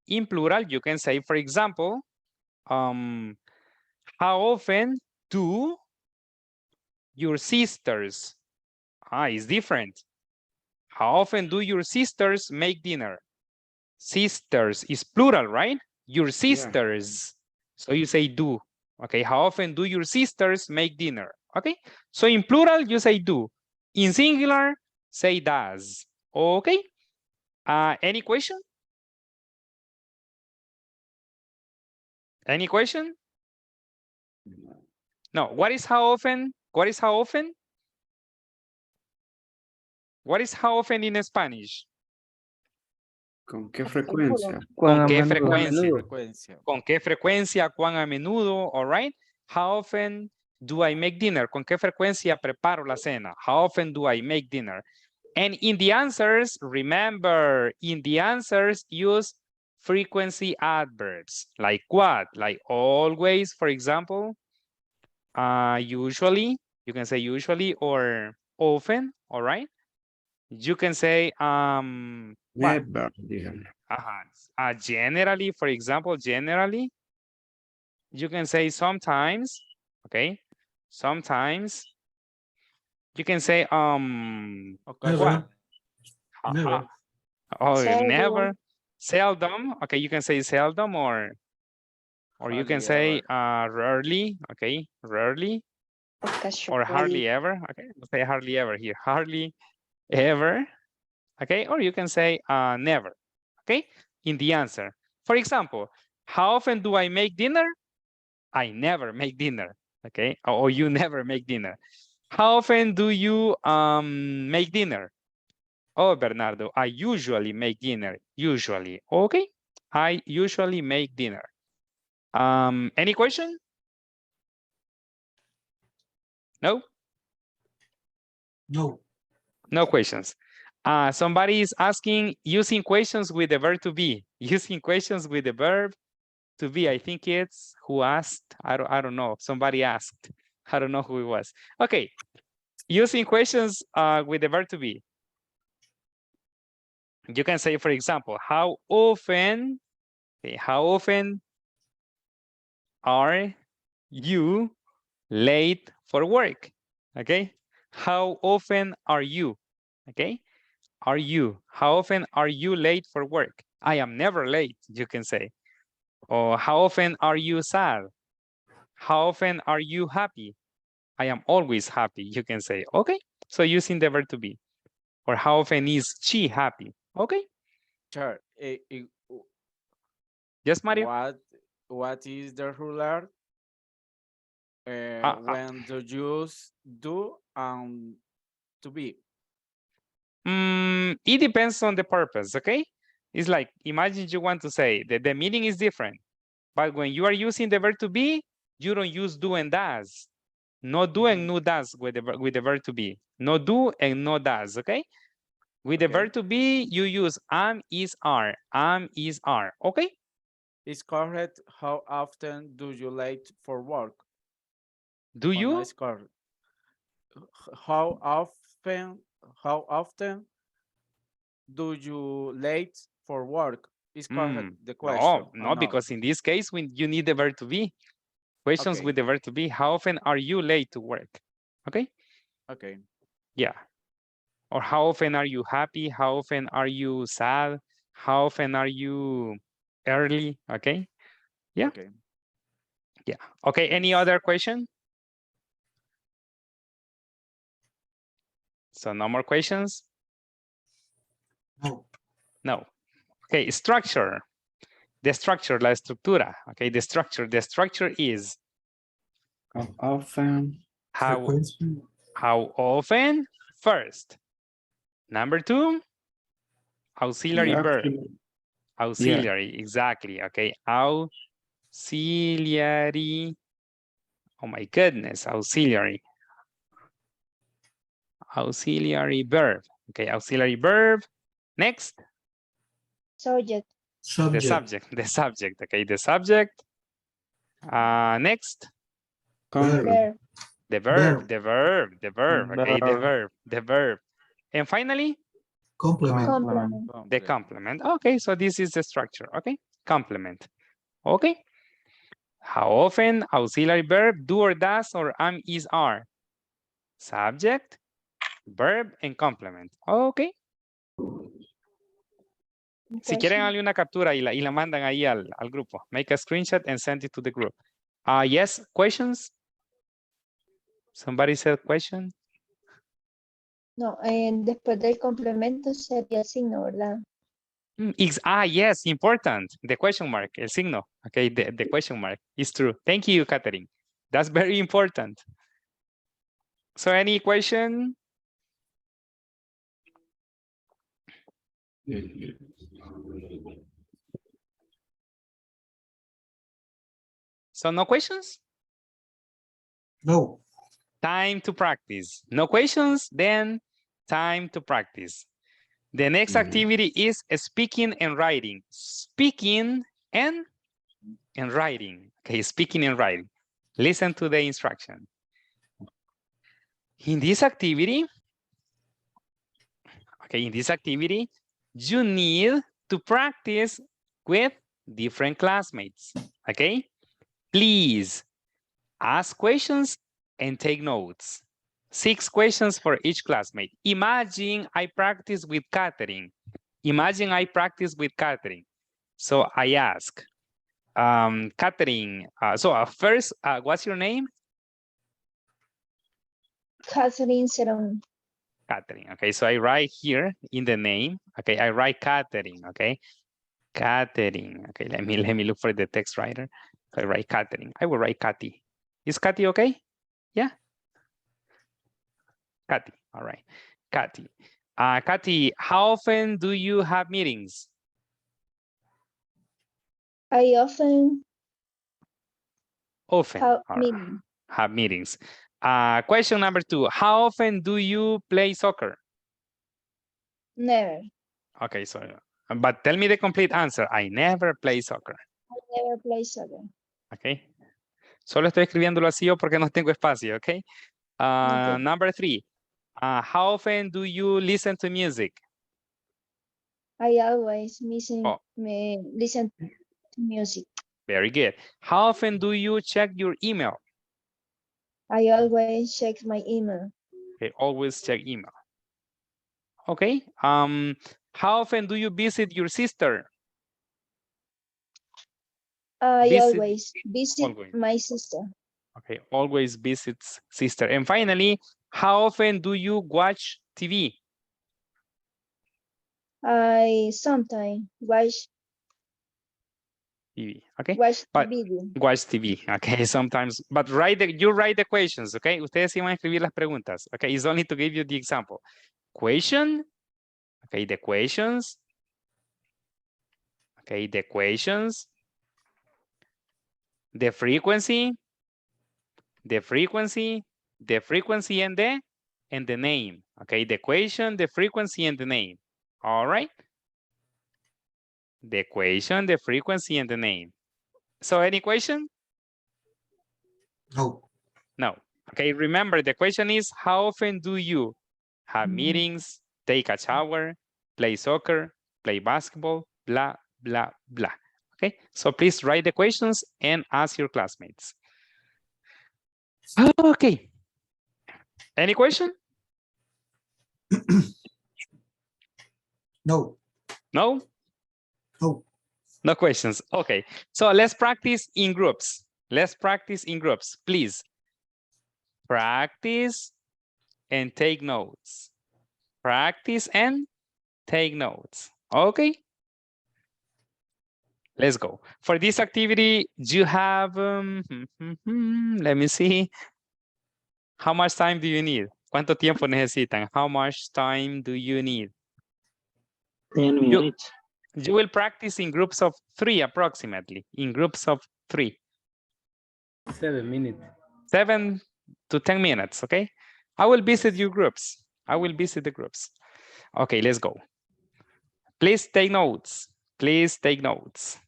In plural, you can say, for example, how often do your sisters? It's different. How often do your sisters make dinner? Sisters is plural, right? Your sisters. So you say do. Okay, how often do your sisters make dinner? Okay, so in plural, you say do. In singular, say does. Okay, any question? Any question? No, what is how often? What is how often? What is how often in Spanish? ¿Con qué frecuencia? ¿Con qué frecuencia? ¿Con qué frecuencia? ¿Cuán a menudo? All right. How often do I make dinner? ¿Con qué frecuencia preparo la cena? How often do I make dinner? And in the answers, remember, in the answers, use frequency adverbs. Like what? Like always, for example. Usually, you can say usually or often, all right? You can say Never, dígame. generally, for example, generally. You can say sometimes, okay? sometimes. You can say Never. what? Never. Oh, Seldom. never. Seldom. Okay, you can say seldom or you can say rarely. Okay, rarely or hardly ever. Okay, let's say hardly ever here. Hardly ever. Okay, or you can say never. Okay, in the answer. For example, how often do I make dinner? I never make dinner. Okay, or you never make dinner. How often do you make dinner? Oh, Bernardo, I usually make dinner. Usually. Okay, I usually make dinner. Any question? No? No. No questions. Somebody is asking using questions with the verb to be. Using questions with the verb to be. I think it's who asked. I don't know. Somebody asked. I don't know who it was. Okay. Using questions with the verb to be. You can say, for example, how often are you late for work? Okay. How often are you? Okay. Are you? How often are you late for work? I am never late, you can say. Or how often are you sad? How often are you happy? I am always happy, you can say. Okay. So using the verb to be. Or how often is she happy? Okay. Sure. Yes, Mario? What is the ruler when the use do to be? It depends on the purpose, okay? It's like, imagine you want to say that the meaning is different, but when you are using the verb to be, you don't use do and does. No do and no does with the verb to be. No do and no does, okay? With the verb to be, you use am, is, are. Am, is, are, okay? It's correct. How often do you late for work? Do you? No, it's correct. How often do you late for work? Is correct the question. No, because in this case, when you need the verb to be, questions with the verb to be, how often are you late to work? Okay? Okay. Yeah. Or how often are you happy? How often are you sad? How often are you early? Okay? Yeah. Okay. Yeah. Okay, any other question? So no more questions? No. No. Okay, structure. The structure, la estructura. Okay, the structure is How often? how often first. Number 2, auxiliary verb. Auxiliary, exactly. Okay, auxiliary. Oh my goodness, auxiliary. Auxiliary verb. Okay, auxiliary verb. Next. Subject. The subject. Okay, the subject. Next. Verb. The verb. Okay, the verb. And finally. Complement. The complement. Okay, so this is the structure. Okay, complement. Okay. How often auxiliary verb do or does or am, is, are. Subject, verb, and complement. Okay. Si quieren darle una captura y la mandan ahí al grupo. Make a screenshot and send it to the group. Yes, questions? Somebody said question? No, después del complemento sería el signo, ¿verdad? Yes, important. The question mark, el signo. Okay, the question mark is true. Thank you, Catherine. That's very important. So any question? So no questions? No. Time to practice. No questions, then time to practice. The next activity is speaking and writing. Speaking and writing. Okay, speaking and writing. Listen to the instruction. In this activity, you need to practice with different classmates. Okay, please ask questions and take notes. 6 questions for each classmate. Imagine I practice with Catherine. Imagine I practice with Catherine. So I ask, Catherine, first, what's your name? Catherine Seron. Catherine. Okay, so I write here in the name. Okay, I write Catherine. Okay, Catherine. Okay, let me look for the text writer. So I write Catherine. I will write Cathy. Is Cathy okay? Yeah. Cathy. All right. Cathy. Cathy, how often do you have meetings? I often Often. have All right. meetings. Have meetings. Question number 2. How often do you play soccer? Never. Okay, so, but tell me the complete answer. I never play soccer. I never play soccer. Okay. Solo estoy escribiéndolo así yo porque no tengo espacio, okay? Okay. Number 3. How often do you listen to music? I always listen to music. Very good. How often do you check your email? I always check my email. Okay, always check email. Okay. How often do you visit your sister? I always visit my sister. Okay, always visits sister. And finally, how often do you watch TV? I sometimes watch TV. Okay. Watch but video. Watch TV. Okay, sometimes. But you write the questions. Okay. Ustedes sí van a escribir las preguntas. Okay. It's only to give you the example. Question. Okay. The questions. Okay. The questions. The frequency. The frequency. The frequency and the name. Okay. The question, the frequency, and the name. All right. The question, the frequency, and the name. So any question? No. No. Okay, remember the question is, how often do you have meetings, take a shower, play soccer, play basketball, blah, blah, blah. Okay, so please write the questions and ask your classmates. Okay. Any question? No. No? No. No questions. Okay, so let's practice in groups. Let's practice in groups, please. Practice and take notes. Practice and take notes. Okay. Let's go. For this activity, you have, let me see. How much time do you need? ¿Cuánto tiempo necesitan? How much time do you need? 10 minutes. You will practice in groups of 3 approximately. In groups of 3. 7 minutes. 7 to 10 minutes, okay? I will visit your groups. I will visit the groups. Okay, let's go. Please take notes. Please take notes.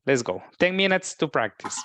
Let's go. 10 minutes to practice.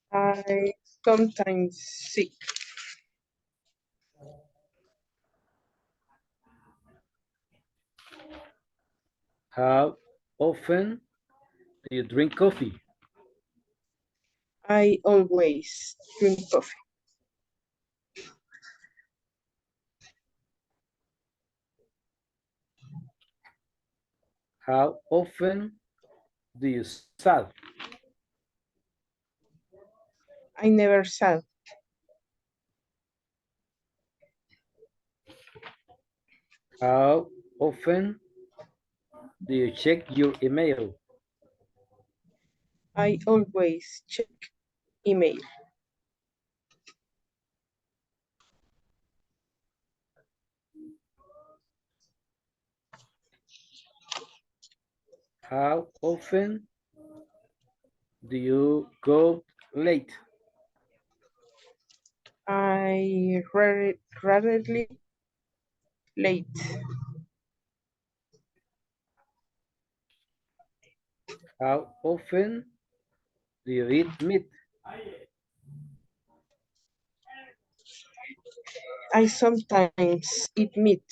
I sometimes sick. How often do you drink coffee? I always drink coffee. How often do you sad? I never saw. How often do you check your email? I always check email. How often do you go late? I rarely late. How often do you eat meat? I sometimes eat meat.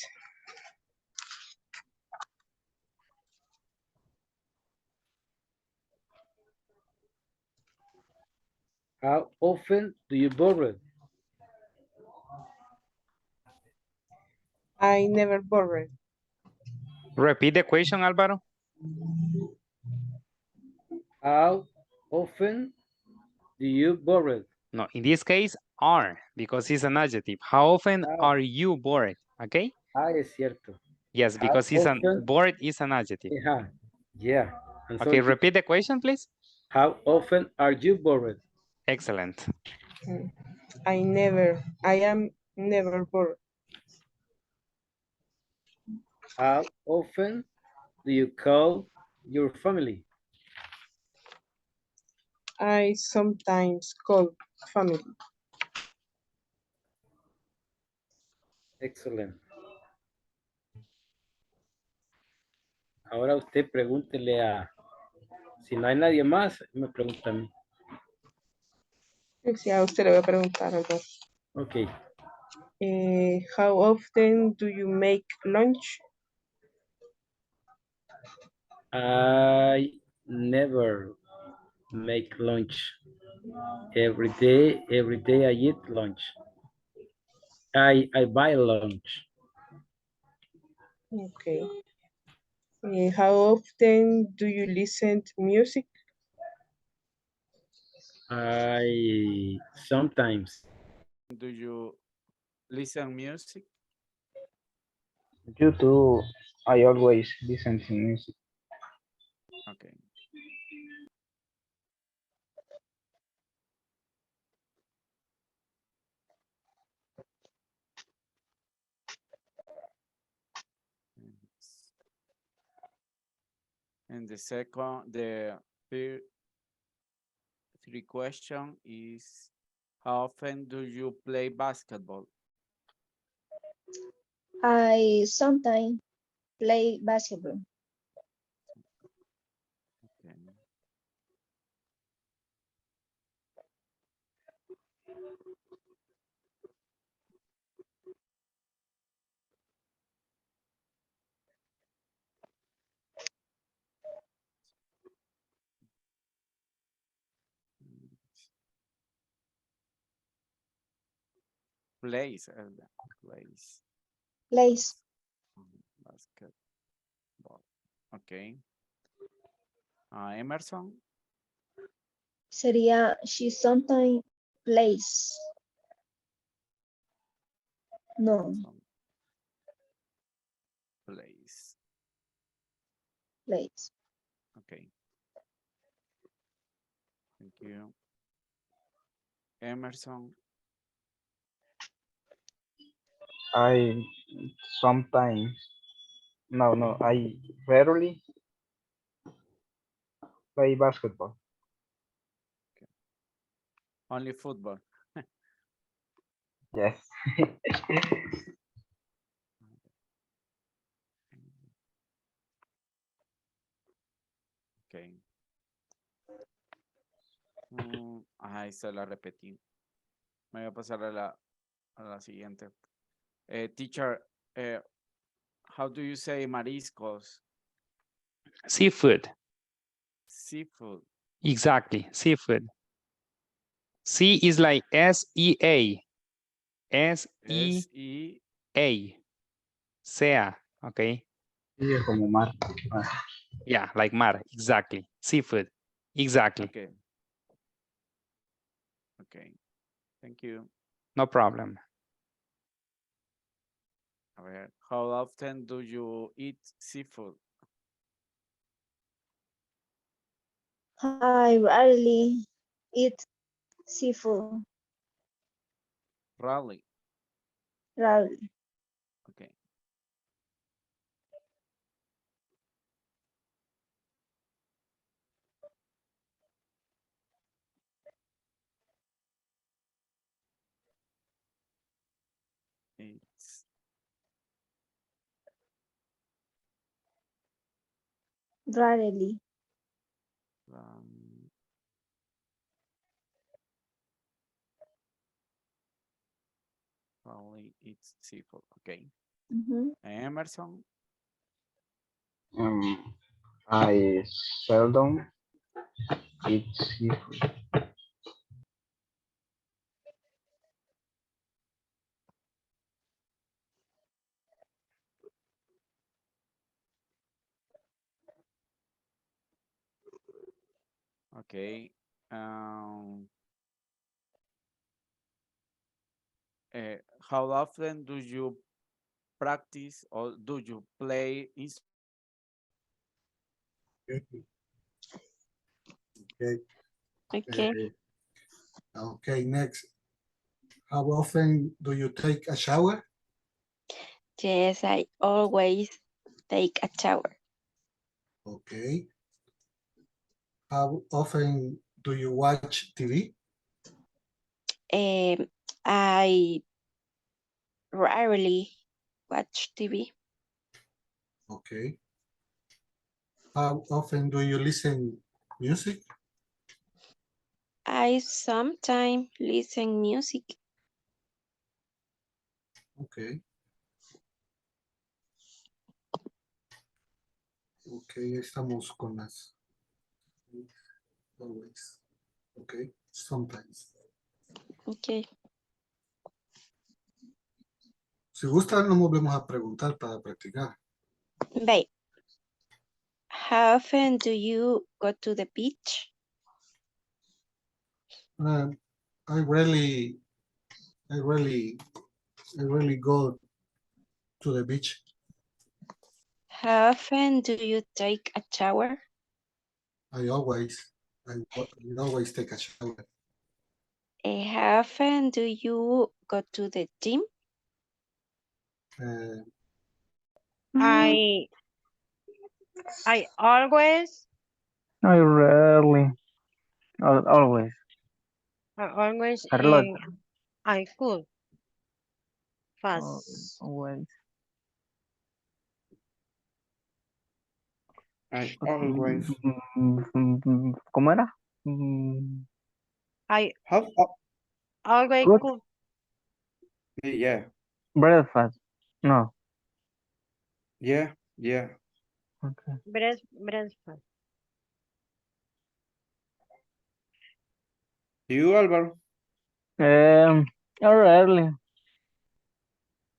How often do you borrow? I never borrow. Repeat the question, Alvaro. How often do you borrow? No, in this case, are, because it's an adjective. How often are you bored? Okay? Es cierto. Yes, How because it's often- bored is an adjective. Yeah. I'm Okay, sorry. repeat the question, please. How often are you bored? Excellent. I am never bored. How often do you call your family? I sometimes call family. Excelente. Ahora usted pregúntele si no hay nadie más, me pregunta a mí. Sí, a usted le voy a preguntar algo. Ok. How often do you make lunch? I never make lunch. Every day I eat lunch. I buy lunch. Okay. How often do you listen to music? I sometimes. Do you listen music? You too. I always listen to music. Okay. And the third three question is, how often do you play basketball? I sometimes play basketball. Okay. Plays. Plays. Basketball. Okay. Emerson. Sería she sometimes plays. No. Plays. Plays. Okay. Thank you. Emerson. I sometimes, no, I rarely play basketball. Okay. Only football. Yes. Okay. Esa la repetí. Me voy a pasar a la siguiente. Teacher, how do you say mariscos? Seafood. Seafood. Exactly, seafood. C is like S-E-A. S-E-A. Sea, okay? Sí, como mar. Yeah, like mar, exactly. Seafood, exactly. Okay. Okay. Thank you. No problem. A ver, how often do you eat seafood? I rarely eat seafood. Rarely. Rarely. Okay. It's Rarely. Rarely eats seafood. Okay. Mhm. Emerson. I seldom eat seafood. Okay. How often do you practice or do you play Okay. Okay. Okay, next. How often do you take a shower? Yes, I always take a shower. Okay. How often do you watch TV? I rarely watch TV. Okay. How often do you listen music? I sometimes listen music. Okay. Okay, estamos con las. Always. Okay, sometimes. Okay. Si gustan, nos volvemos a preguntar para practicar. Babe, how often do you go to the beach? I rarely go to the beach. How often do you take a shower? I always take a shower. How often do you go to the gym? I always I rarely, always. Charlotte. I could fast. Always. I always. ¿Cómo era? I How? always Good. could. Yeah. Breakfast. No. Yeah. Okay. Breakfast. You, Álvaro? Rarely.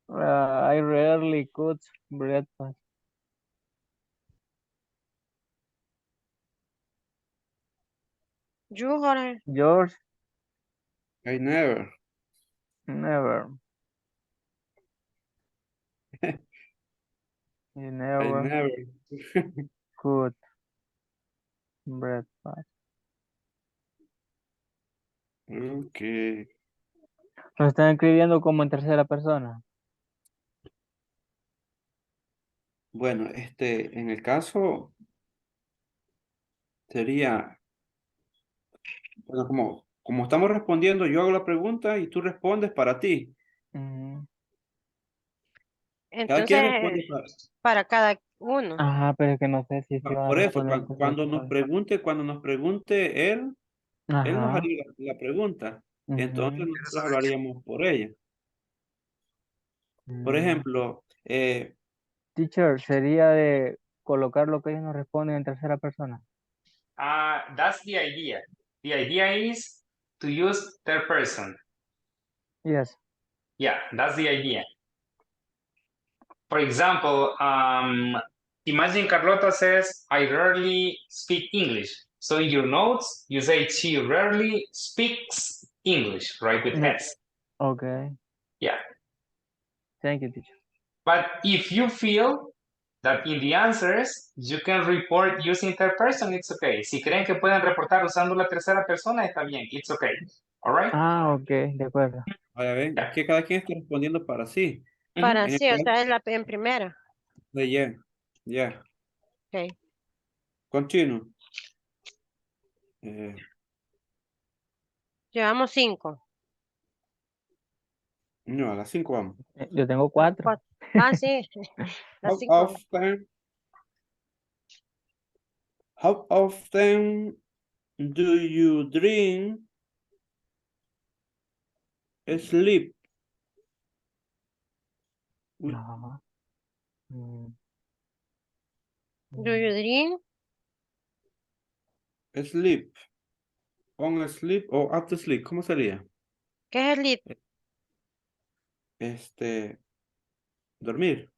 I rarely cook breakfast. You, Jorge? George? I never. Never. You never. I never. Cook breakfast. Okay. Lo están escribiendo como en tercera persona. Bueno, en el caso sería, bueno, como estamos respondiendo, yo hago la pregunta y tú respondes para ti. Cada quien responde Entonces, para cada uno. Ajá, pero es que no sé si va a por eso, responder en tercera cuando nos pregunte él nos Ajá. haría la pregunta. Entonces nosotros hablaríamos por ella. Por ejemplo, Teacher, sería de colocar lo que ellos nos responden en tercera persona. That's the idea. The idea is to use third person. Yes. Yeah, that's the idea. For example, imagine Carlota says, I rarely speak English. So in your notes, you say she rarely speaks English, right? With No. S. Okay. Yeah. Thank you, teacher. But if you feel that in the answers you can report using third person, it's okay. Si creen que pueden reportar usando la tercera persona, está bien. It's okay. All right? Ah, ok, de acuerdo. Ahora ven, es que cada quien está respondiendo para sí. Para En el sí, o caso sea, es la en primera. de ya. Ok. Continuo. Llevamos 5. No, a las 5 vamos. Yo tengo 4. Ah, sí. How Así often do you drink sleep? No. Do you drink? Sleep. On sleep o after sleep. ¿Cómo sería? ¿Qué es sleep? Dormir.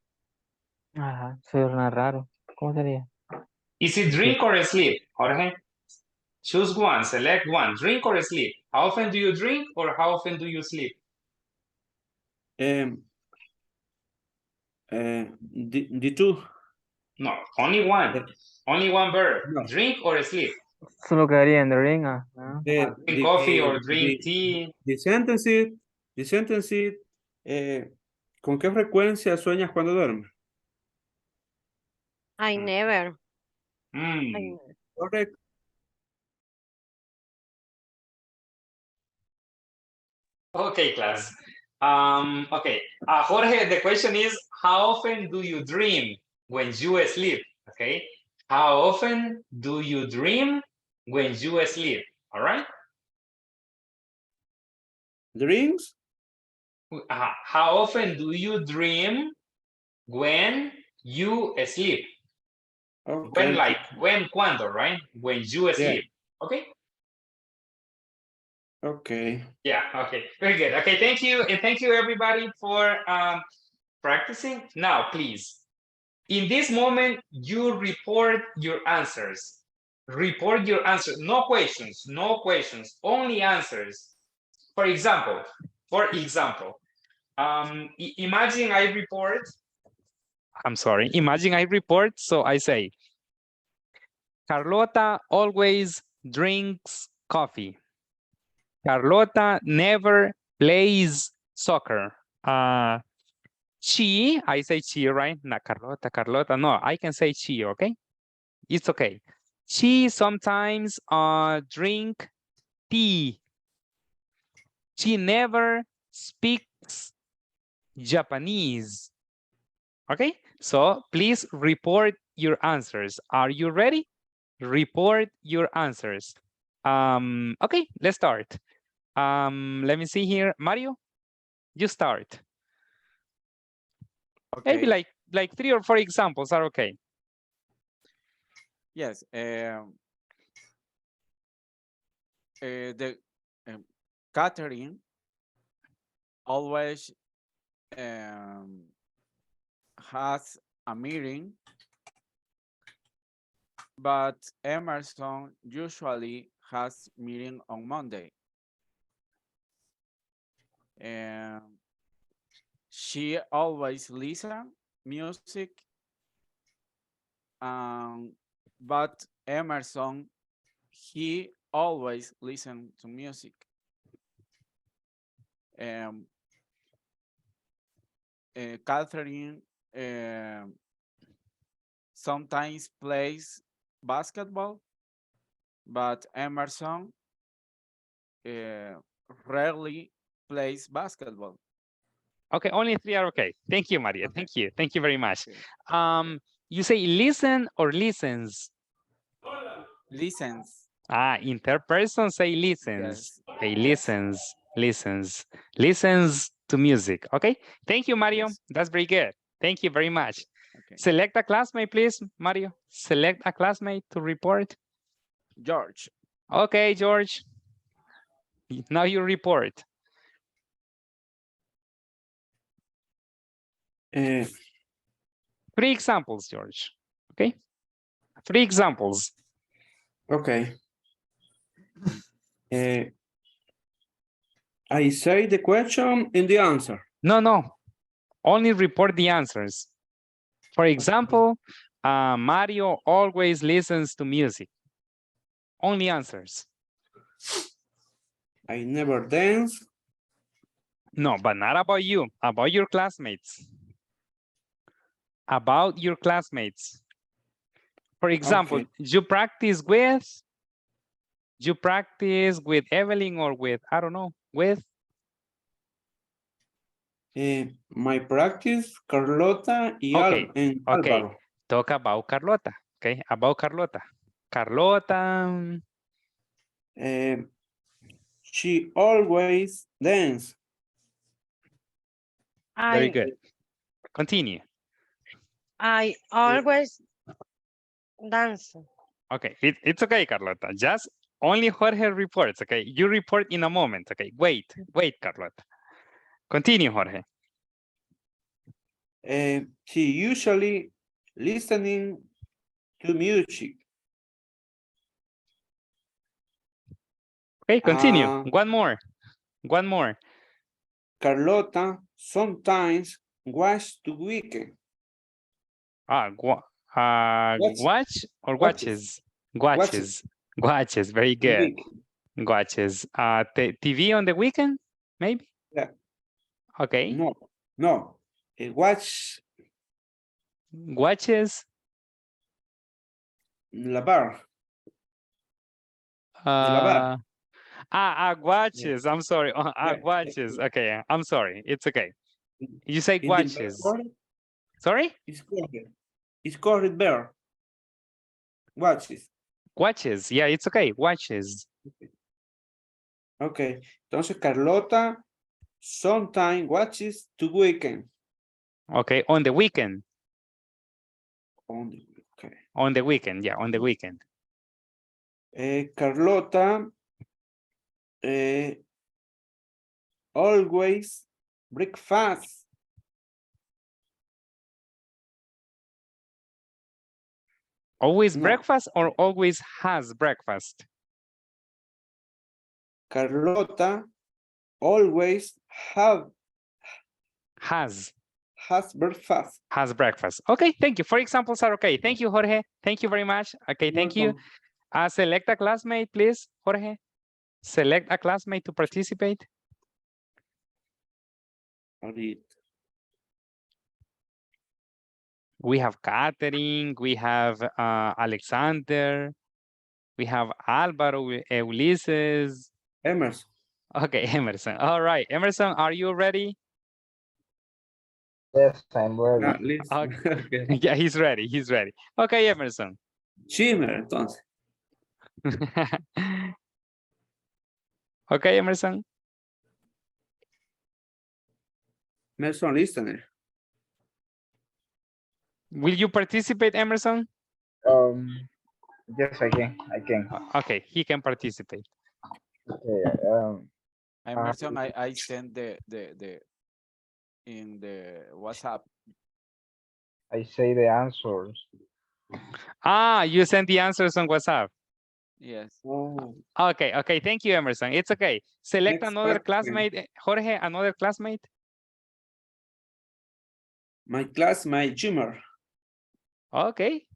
Ajá, suena raro. ¿Cómo sería? Is it drink or sleep, Jorge? Choose one, select one. Drink or sleep? How often do you drink or how often do you sleep? The two. No, only one. Only one verb. No. Drink or sleep? Solo quedaría en the ring. Drink coffee or drink tea. The sentence, ¿con qué frecuencia sueñas cuando duermes? I never. Correct. Okay, class. Okay. Jorge, the question is, how often do you dream when you sleep? Okay. How often do you dream when you sleep? All right. Dreams? How often do you dream when you sleep? Okay. When, cuando, right? When you sleep. Okay. Okay. Yeah, okay, very good. Okay, thank you. And thank you everybody for practicing. Now, please, in this moment, you report your answers. Report your answers. No questions, only answers. For example, imagine I report. I'm sorry, imagine I report. So I say, Carlota always drinks coffee. Carlota never plays soccer. She, I say she, right? Not Carlota. No, I can say she, okay? It's okay. She sometimes drink tea. She never speaks Japanese. Okay, so please report your answers. Are you ready? Report your answers. Okay, let's start. Let me see here. Mario, you start. Okay. Maybe like 3 or 4 examples are okay. Yes. Catherine always has a meeting, but Emerson usually has meeting on Monday. And she always listen music, but Emerson, he always listen to music. Catherine sometimes plays basketball, but Emerson rarely plays basketball. Okay, only 3 are okay. Thank you, Maria. Thank you. Thank you very much. You say listen or listens? Listens. In third person, say listens. Yes. Okay, listens to music. Okay, thank you, Mario. Yes. That's very good. Thank you very much. Okay. Select a classmate, please, Mario. Select a classmate to report. George. Okay, George. Now you report. 3 examples, George. Okay, 3 examples. Okay. I say the question and the answer. No. Only report the answers. For example, Mario always listens to music. Only answers. I never dance. No, but not about you, about your classmates. About your classmates. For example, Okay. you practice with Evelyn or with, I don't know, with? My practice, Carlota y Okay, and okay. Álvaro. Talk about Carlota, okay? About Carlota. Carlota. She always dance. Very good. Continue. I always dance. Okay, it's okay, Carlota. Just only Jorge reports, okay? You report in a moment, okay? Wait, Carlota. Continue, Jorge. She usually listening to music. Okay, continue. One more. Carlota sometimes watch the weekend. Watch or watches? Watches, very good. Watches. TV on the weekend, maybe? Yeah. Okay. No. Watches lavar. Watches. I'm sorry. Watches. Okay, I'm sorry. It's okay. You say watches. Sorry? It's correct there. Watches. Watches. Yeah, it's okay. Watches. Okay. Entonces Carlota sometimes watches the weekend. Okay, on the weekend. Okay. On the weekend, yeah, on the weekend. Carlota always breakfast. Always breakfast or always has breakfast? Carlota always has breakfast. Has breakfast. Okay, thank you. For examples are okay. Thank you, Jorge. Thank you very much. Okay, thank you. Select a classmate, please, Jorge. Select a classmate to participate. We have Catherine, we have Alexander, we have Álvaro, Ulises. Emerson. Okay, Emerson. All right, Emerson, are you ready? Yes, I'm ready. Okay. Yeah, he's ready. Okay, Emerson. Chimmer, entonces. Okay, Emerson. Emerson, listener. Will you participate, Emerson? Yes, I can. Okay, he can participate. Okay. Emerson, I sent the in the WhatsApp. I say the answers. You sent the answers on WhatsApp. Yes. Okay. Thank you, Emerson. It's okay. Select another classmate. Jorge, another classmate. My classmate, Jimmer. Okay.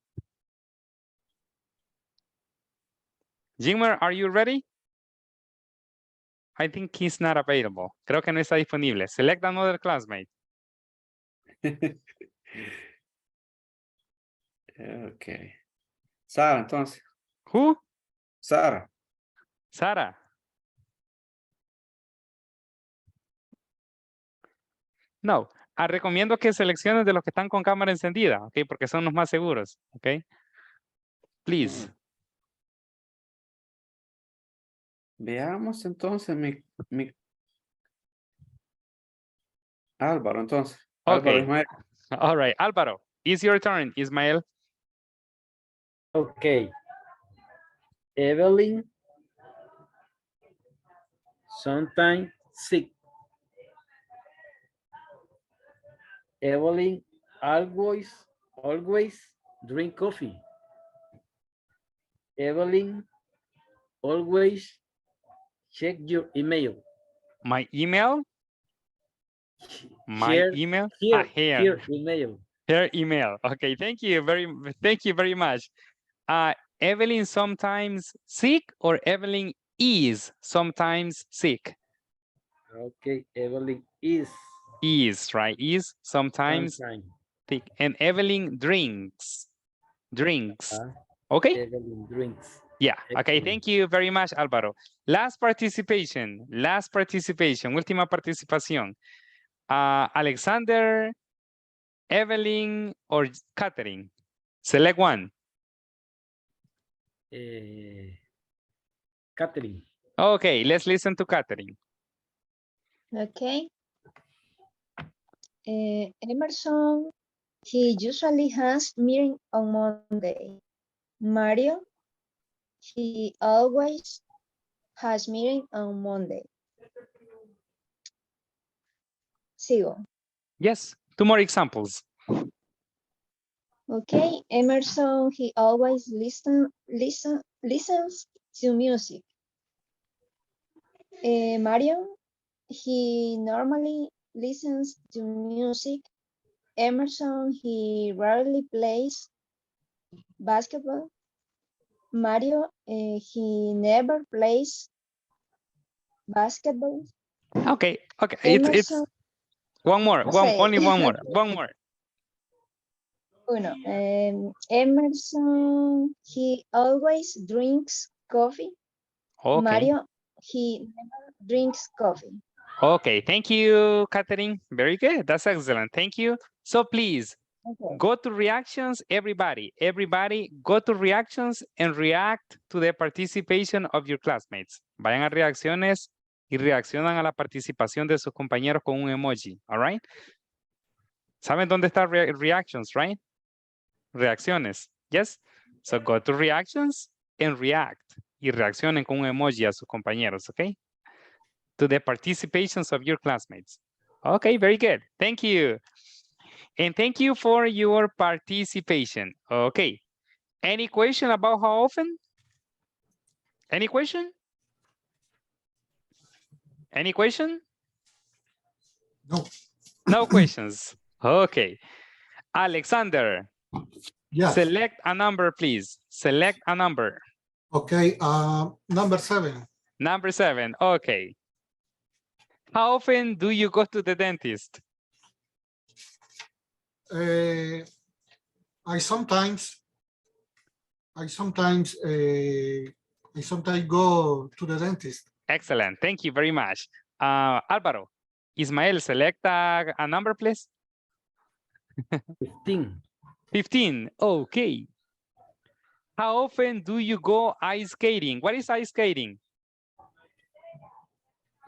Jimmer, are you ready? I think he's not available. Creo que no está disponible. Select another classmate. Okay. Sara, entonces. Who? Sara. No. Recomiendo que selecciones de los que están con cámara encendida, ¿ok? Porque son los más seguros, ¿ok? Please. Veamos entonces mi Álvaro, entonces. Okay. Álvaro Ismael. All right, Álvaro, it's your turn, Ismael. Okay. Evelyn, sometimes sick. Evelyn always drink coffee. Evelyn always check your email. My email? My Here, email? Here, Here. here, email. Her email. Okay, thank you very much. Evelyn sometimes sick or Evelyn is sometimes sick? Okay, Evelyn is. Is, right? Is sometimes Sometime. sick. And Evelyn drinks. Drinks. Okay? Evelyn drinks. Yeah. Okay, Excellent. thank you very much, Álvaro. Last participation. Última participación. Alexander, Evelyn, or Catherine? Select one. Catherine. Okay, let's listen to Catherine. Okay. Emerson, he usually has meeting on Monday. Mario, he always has meeting on Monday. Sigo. Yes, two more examples. Okay, Emerson, he always listens to music. Mario, he normally listens to music. Emerson, he rarely plays basketball. Mario, he never plays basketball. Okay, it's one more, only one more. Uno, Emerson, he always drinks coffee. Okay. Mario, he never drinks coffee. Okay, thank you, Catherine. Very good. That's excellent. Thank you. So please go to reactions, everybody. Everybody go to reactions and react to the participation of your classmates. Vayan a reacciones y reaccionan a la participación de sus compañeros con un emoji. All right? ¿Saben dónde está reactions, right? Reacciones. Yes? So go to reactions and react. Y reaccionen con un emoji a sus compañeros, okay? To the participations of your classmates. Okay, very good. Thank you. And thank you for your participation. Okay. Any question about how often? Any question? Any question? No. No questions. Okay. Alexander. Yes. Select a number, please. Select a number. Okay, number 7. Number 7. Okay. How often do you go to the dentist? I sometimes go to the dentist. Excellent. Thank you very much. Álvaro, Ismael, select a number, please. 15. 15. Okay. How often do you go ice skating? What is ice skating?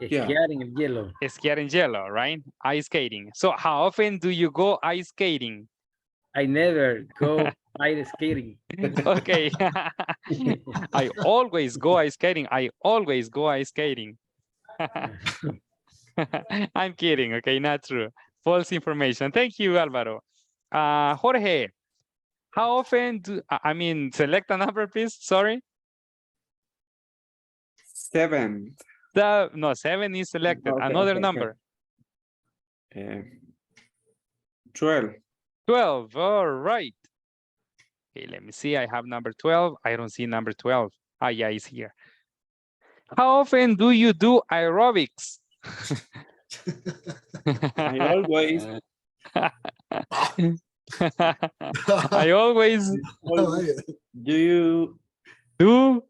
Esquiar en el hielo. Esquiar en hielo, right? Ice skating. So how often do you go ice skating? I never go ice skating. Okay. I always go ice skating. I always go ice skating. I'm kidding. Okay, not true. False information. Thank you, Álvaro. Jorge, how often do, select a number, please. Sorry. 7. No, 7 is selected. Okay, Another number. 12. 12. All right. Okay, let me see. I have number 12. I don't see number 12. Ah, yeah, it's here. How often do you do aerobics? I always. I always. Do you do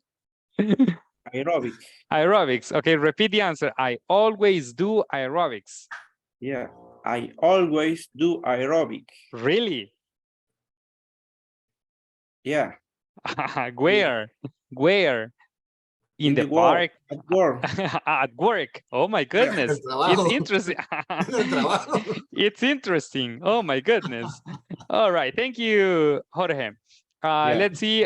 aerobics? Aerobics. Okay, repeat the answer. I always do aerobics. Yeah, I always do aerobic. Really? Yeah. Where? Where? In the park? At work. At work. Oh my goodness. It's interesting. It's interesting. Oh my goodness. All right. Thank you, Jorge. Let's see.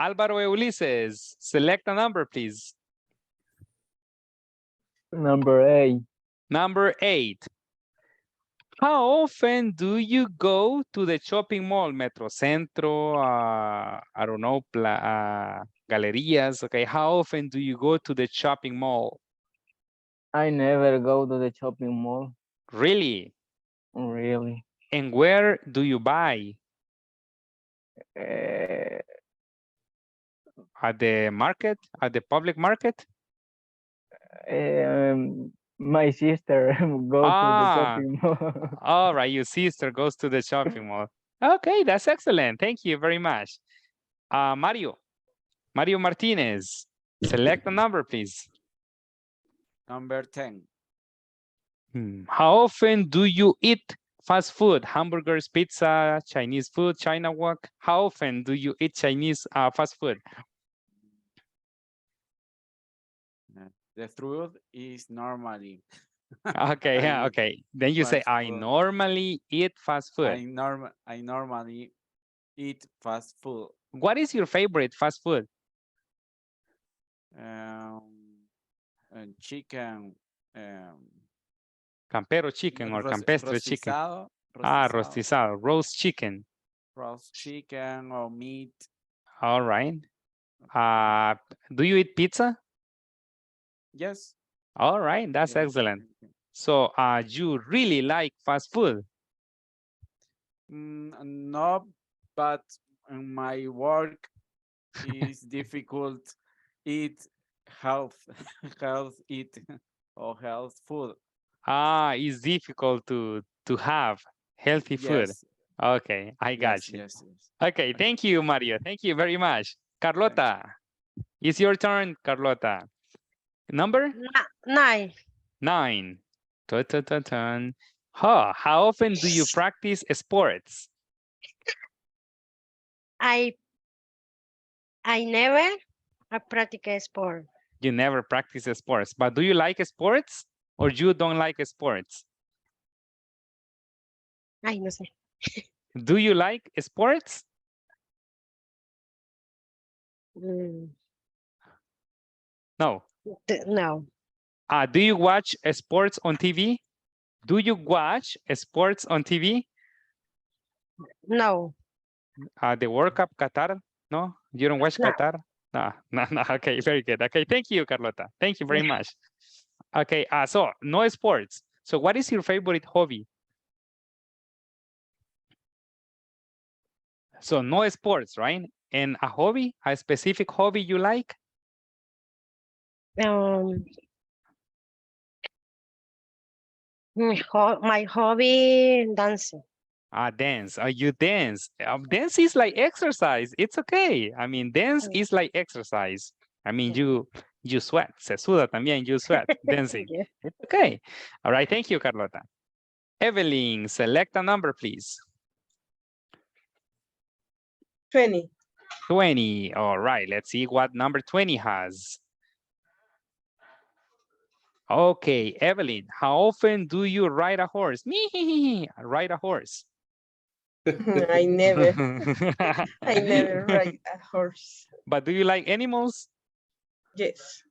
Álvaro Ulises, select a number, please. Number 8. Number 8. How often do you go to the shopping mall? Metrocentro, I don't know, galerías. Okay, how often do you go to the shopping mall? I never go to the shopping mall. Really? Really. And where do you buy? At the market? At the public market? My sister go to the shopping mall. All right, your sister goes to the shopping mall. Okay, that's excellent. Thank you very much. Mario Martinez, select a number, please. Number 10. How often do you eat fast food? Hamburgers, pizza, Chinese food, China walk. How often do you eat Chinese fast food? The truth is normally. Okay, yeah, okay. Then you say, fast I food. normally eat fast food. I normally eat fast food. What is your favorite fast food? And chicken. Campero chicken or campestre chicken? Rostizado, roast chicken. Roast chicken or meat. All right. Do you eat pizza? Yes. All right, that's excellent. So you really like fast food? No, but in my work is difficult eat health food. It's difficult to have healthy food. Yes. Okay, I got you. Yes. Okay, thank you, Mario. Thank you very much. Carlota, it's your turn, Carlota. Number? 9. 9. How often do you practice sports? I never practice sport. You never practice sports, but do you like sports or you don't like sports? Ay, no sé. Do you like sports? No. No. Do you watch sports on TV? Do you watch sports on TV? No. The World Cup Qatar? No, you don't watch Qatar? No. Okay, very good. Okay, thank you, Carlota. Thank you very much. Okay, so no sports. So what is your favorite hobby? So no sports, right? And a hobby, a specific hobby you like? My hobby, dancing. Dance. You dance. Dance is like exercise. It's okay. I mean, dance is like exercise. I mean, you sweat. Se suda también, you sweat dancing. Yeah. It's okay. All right. Thank you, Carlota. Evelyn, select a number, please. 20. 20. All right. Let's see what number 20 has. Okay, Evelyn, how often do you ride a horse? Me, ride a horse. I never ride a horse. But do you like animals? Yes.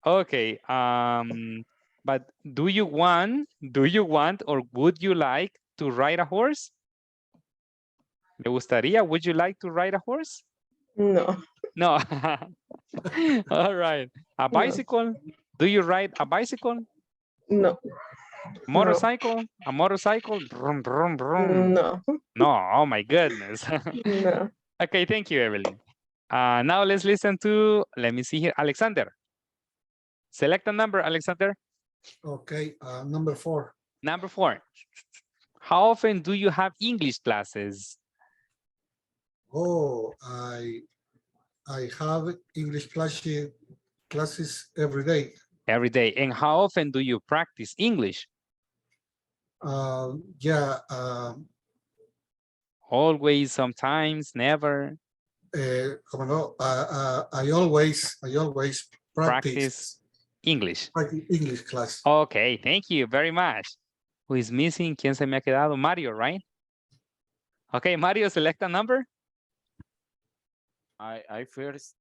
Okay. But do you want or would you like to ride a horse? ¿Le gustaría? Would you like to ride a horse? No. No. All right. A bicycle? No. Do you ride a bicycle? No. Motorcycle? No. A motorcycle? Brum, brum, brum. No. No, oh my goodness. No. Okay, thank you, Evelyn. Now let's listen to, let me see here, Alexander. Select a number, Alexander. Okay, number 4. Number 4. How often do you have English classes? Oh, I have English classes every day. Every day. And how often do you practice English? Always, sometimes, never. I always practice English. English class. Okay, thank you very much. Who is missing? ¿Quién se me ha quedado? Mario, right? Okay, Mario, select a number. I first.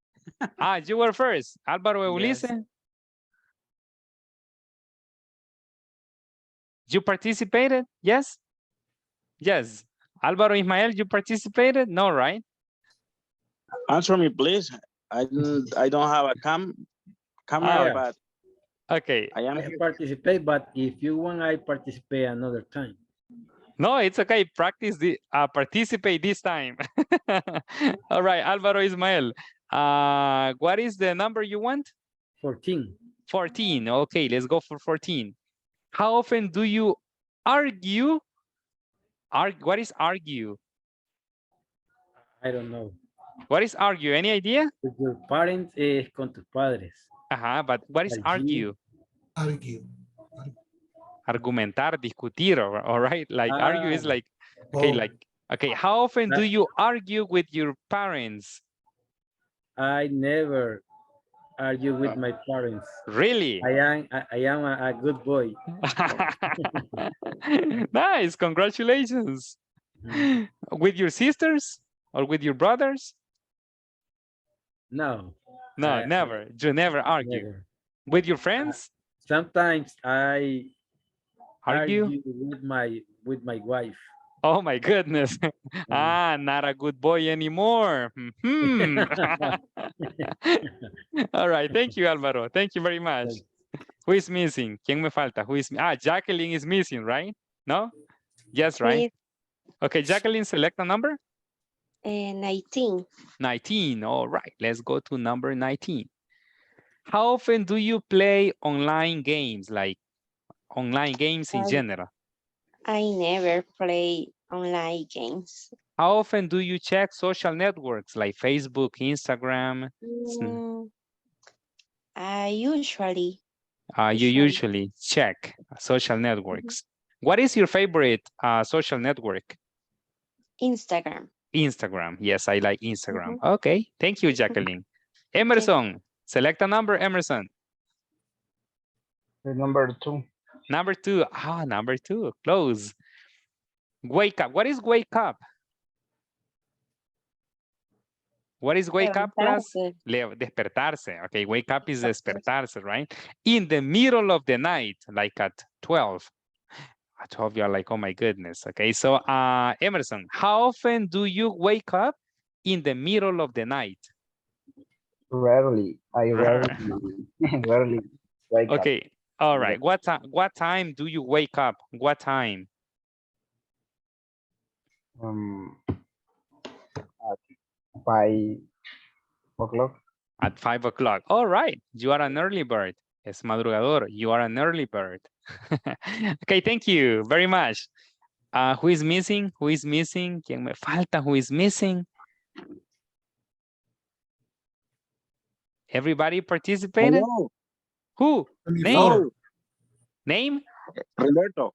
You were first. Álvaro Ulises. Yes. You participated? Yes? Yes. Álvaro Ismael, you participated? No, right? Answer me, please. I don't have a camera, but Okay. I am I here. participate, but if you want, I participate another time. No, it's okay. Practice the participate this time. All right, Alvaro Ismael. What is the number you want? 14. 14. Okay, let's go for 14. How often do you argue? What is argue? I don't know. What is argue? Any idea? With your parents es con tus padres. But what is argue? Argue. Argumentar, discutir, all right? Like argue is like, okay, Oh. like, okay, how often do you argue with your parents? I never argue with my parents. Really? I am a good boy. Nice, congratulations. With your sisters or with your brothers? No. No, never. You never argue. Never. With your friends? Sometimes I Argue? with my wife. Oh my goodness. Not a good boy anymore. All right, thank you, Alvaro. Thank you very much. Who is missing? ¿Quién me falta? Who is Jacqueline is missing, right? No? Yes, right? Okay, Jacqueline, select a number. 19. 19. All right, let's go to number 19. How often do you play online games, like online games in general? I never play online games. How often do you check social networks like Facebook, Instagram? I usually. You usually check social networks. What is your favorite social network? Instagram. Instagram. Yes, I like Instagram. Okay, thank you, Jacqueline. Emerson, select a number, Emerson. Number 2. Number 2. Number 2. Close. Wake up. What is wake up? What is wake up, class? Despertarse. Okay, wake up is despertarse, right? In the middle of the night, like at 12. At 12, you're like, oh my goodness. Okay, so Emerson, how often do you wake up in the middle of the night? Rarely. I rarely wake up. Okay, all right. What time do you wake up? What time? At 5 o'clock. At 5 o'clock. All right. You are an early bird. Es madrugador. You are an early bird. Okay, thank you very much. Who is missing? Who is missing? ¿Quién me falta? Who is missing? Everybody participated? Hello. Who? Name? Name? Roberto.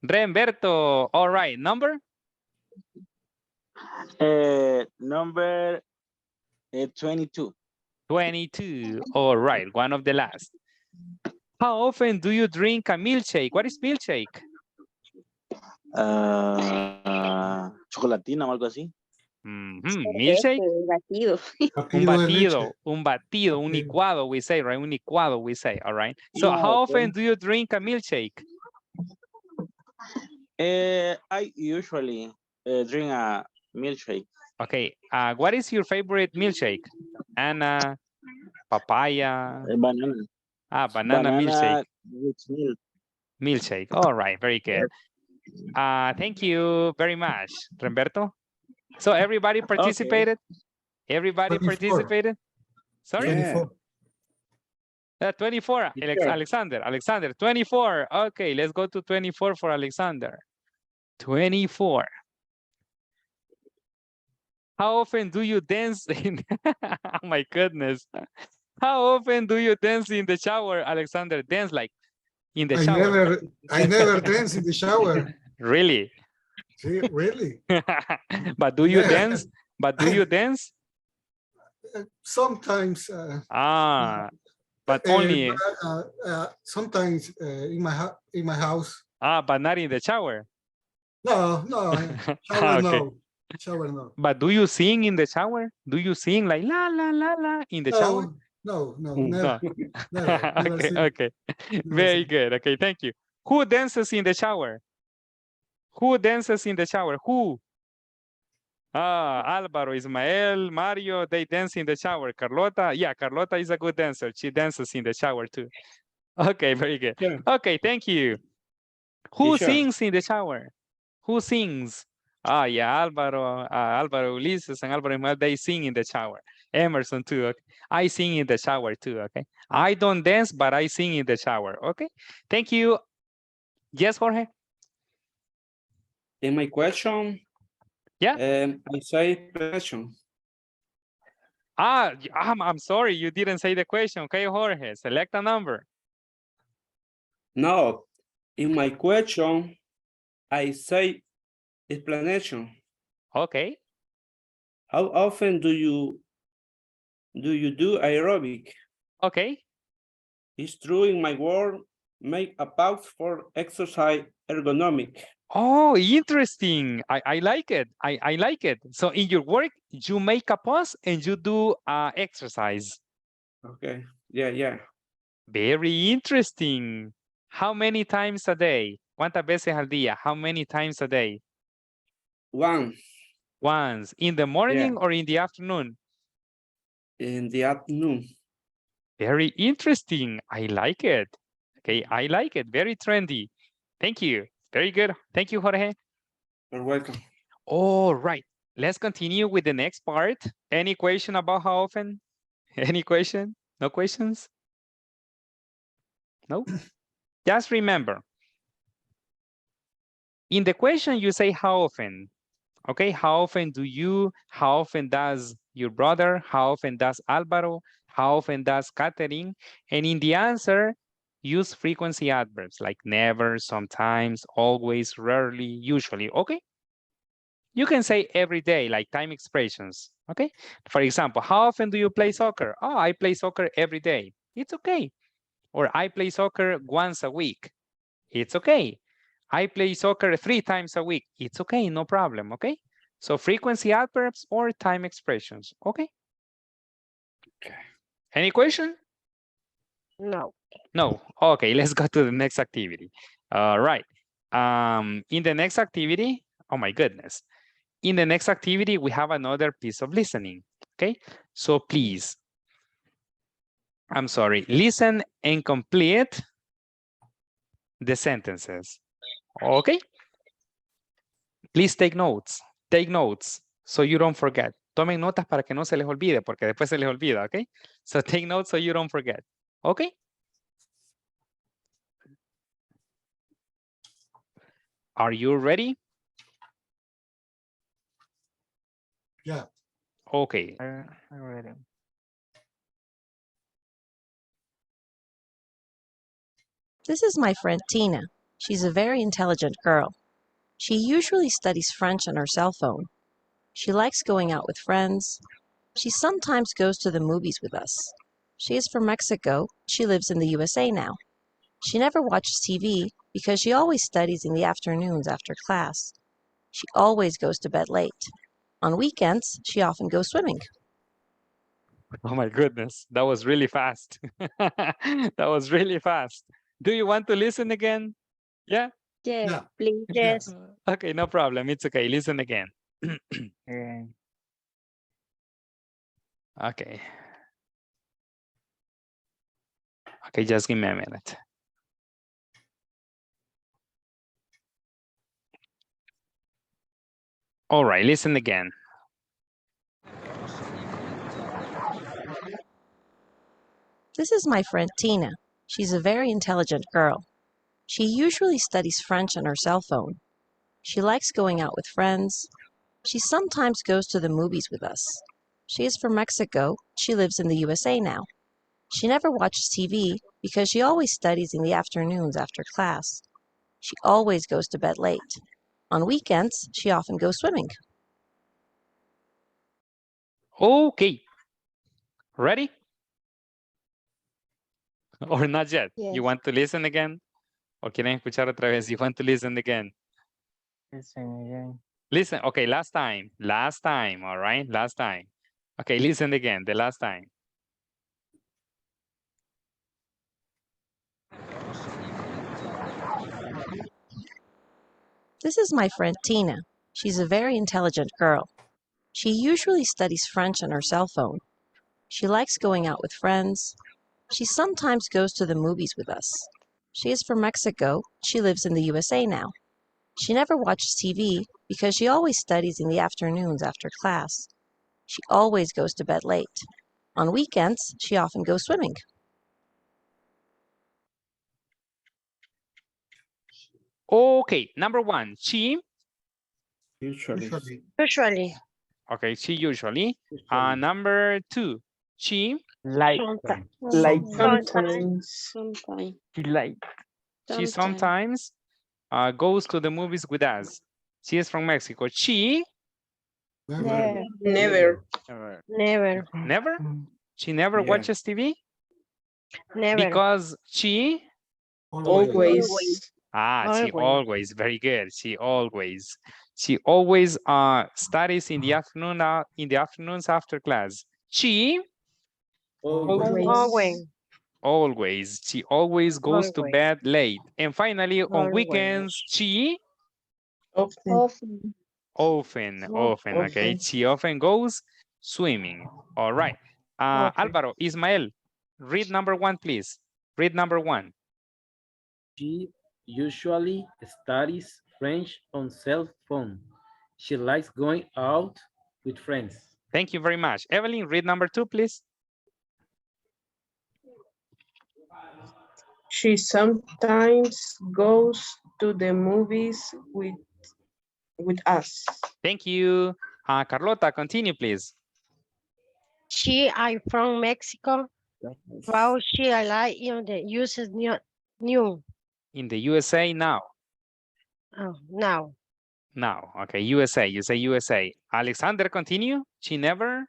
Remberto. All right. Number? Number 22. 22. All right. One of the last. How often do you drink a milkshake? What is milkshake? Chocolatina o algo así. Milkshake? Un batido, un licuado, we say, right? Un licuado, we say, all right? So how often do you drink a milkshake? I usually drink a milkshake. Okay, what is your favorite milkshake? Anna, papaya? Banana. Banana milkshake. With milk. Milkshake, all right, very good. Thank you very much, Remberto. So everybody participated? Okay. Everybody 24. participated? Sorry? 24. 24, Alexander, 24. Okay, let's go to 24 for Alexander. 24. How often do you dance in, oh my goodness. How often do you dance in the shower, Alexander? Dance like in the shower. I never dance in the shower. Really? See, really? But do you dance? But do you dance? Sometimes. But only. Sometimes in my house. But not in the shower. No, shower no. Shower no. But do you sing in the shower? Do you sing like la la la la in the shower? No, never. Never okay. Very good. Okay, thank you. Who dances in the shower? Who dances in the shower? Who? Alvaro, Ismael, Mario, they dance in the shower. Carlota, yeah, Carlota is a good dancer. She dances in the shower too. Okay, very good. Teacher, Okay, thank you. Who Teacher. sings in the shower? Who sings? Ah, yeah, Alvaro, Ulises, and Alvaro Ismael, they sing in the shower. Emerson too, okay? I sing in the shower too, okay? I don't dance, but I sing in the shower, okay? Thank you. Yes, Jorge? In my question, Yeah. I say explanation. I'm sorry, you didn't say the question. Okay, Jorge, select a number. No, in my question, I say explanation. Okay. How often do you do aerobic? Okay. It's true in my work, make a pause for exercise ergonomic. Oh, interesting. I like it. I like it. So in your work, you make a pause and you do exercise. Okay, yeah. Very interesting. How many times a day? ¿Cuántas veces al día? How many times a day? Once. In the morning or in the afternoon? In the afternoon. Very interesting. I like it. Okay, I like it. Very trendy. Thank you. Very good. Thank you, Jorge. You're welcome. All right. Let's continue with the next part. Any question about how often? Any question? No questions? No? Just remember. In the question, you say how often. Okay, how often do you? How often does your brother? How often does Alvaro? How often does Catherine? And in the answer, use frequency adverbs like never, sometimes, always, rarely, usually. Okay? You can say every day, like time expressions. Okay? For example, how often do you play soccer? Oh, I play soccer every day. It's okay. Or I play soccer once a week. It's okay. I play soccer 3 times a week. It's okay, no problem, okay? So frequency adverbs or time expressions, okay? Okay. Any question? No. No. Okay, let's go to the next activity. All right. In the next activity, oh my goodness. In the next activity, we have another piece of listening, okay? So please, I'm sorry, listen and complete the sentences. Okay. Please take notes. Take notes so you don't forget. Tomen notas para que no se les olvide, porque después se les olvida, okay? So take notes so you don't forget. Okay? Are you ready? Yeah. Okay. I'm ready. This is my friend Tina. She's a very intelligent girl. She usually studies French on her cell phone. She likes going out with friends. She sometimes goes to the movies with us. She is from Mexico. She lives in the USA now. She never watches TV because she always studies in the afternoons after class. She always goes to bed late. On weekends, she often goes swimming. Oh my goodness, that was really fast. That was really fast. Do you want to listen again? Yeah? Yes, please. Yes. Okay, no problem. It's okay. Listen again. Okay. Okay, just give me a minute. All right, listen again. This is my friend Tina. She's a very intelligent girl. She usually studies French on her cell phone. She likes going out with friends. She sometimes goes to the movies with us. She is from Mexico. She lives in the USA now. She never watches TV because she always studies in the afternoons after class. She always goes to bed late. On weekends, she often goes swimming. Okay. Ready? Or not yet? Yes. You want to listen again? ¿O quieren escuchar otra vez? You want to listen again? Listen again. Listen. Okay, last time. Last time, all right? Last time. Okay, listen again. The last time. This is my friend Tina. She's a very intelligent girl. She usually studies French on her cell phone. She likes going out with friends. She sometimes goes to the movies with us. She is from Mexico. She lives in the USA now. She never watches TV because she always studies in the afternoons after class. She always goes to bed late. On weekends, she often goes swimming. Okay, number one, she. Usually. Usually. Okay, she usually. Number two, she. Like. Sometimes. Sometimes. Like. She sometimes goes to the movies with us. She is from Mexico. She. Never. Never. Never. Never? She never watches TV? Never. Because she. Always. She always, very good. She always studies in the afternoons after class. She Always. She always goes to bed late. And finally, on weekends, she Often. often, okay. She often goes swimming. All right. Alvaro, Ismael, read number one, please. Read number one. She usually studies French on cell phone. She likes going out with friends. Thank you very much. Evelyn, read number two, please. She sometimes goes to the movies with us. Thank you. Carlota, continue, please. She are from Mexico. Wow, she alive in the USA new. In the USA now. Oh, now. Now, okay, USA, you say USA. Alexander, continue. She never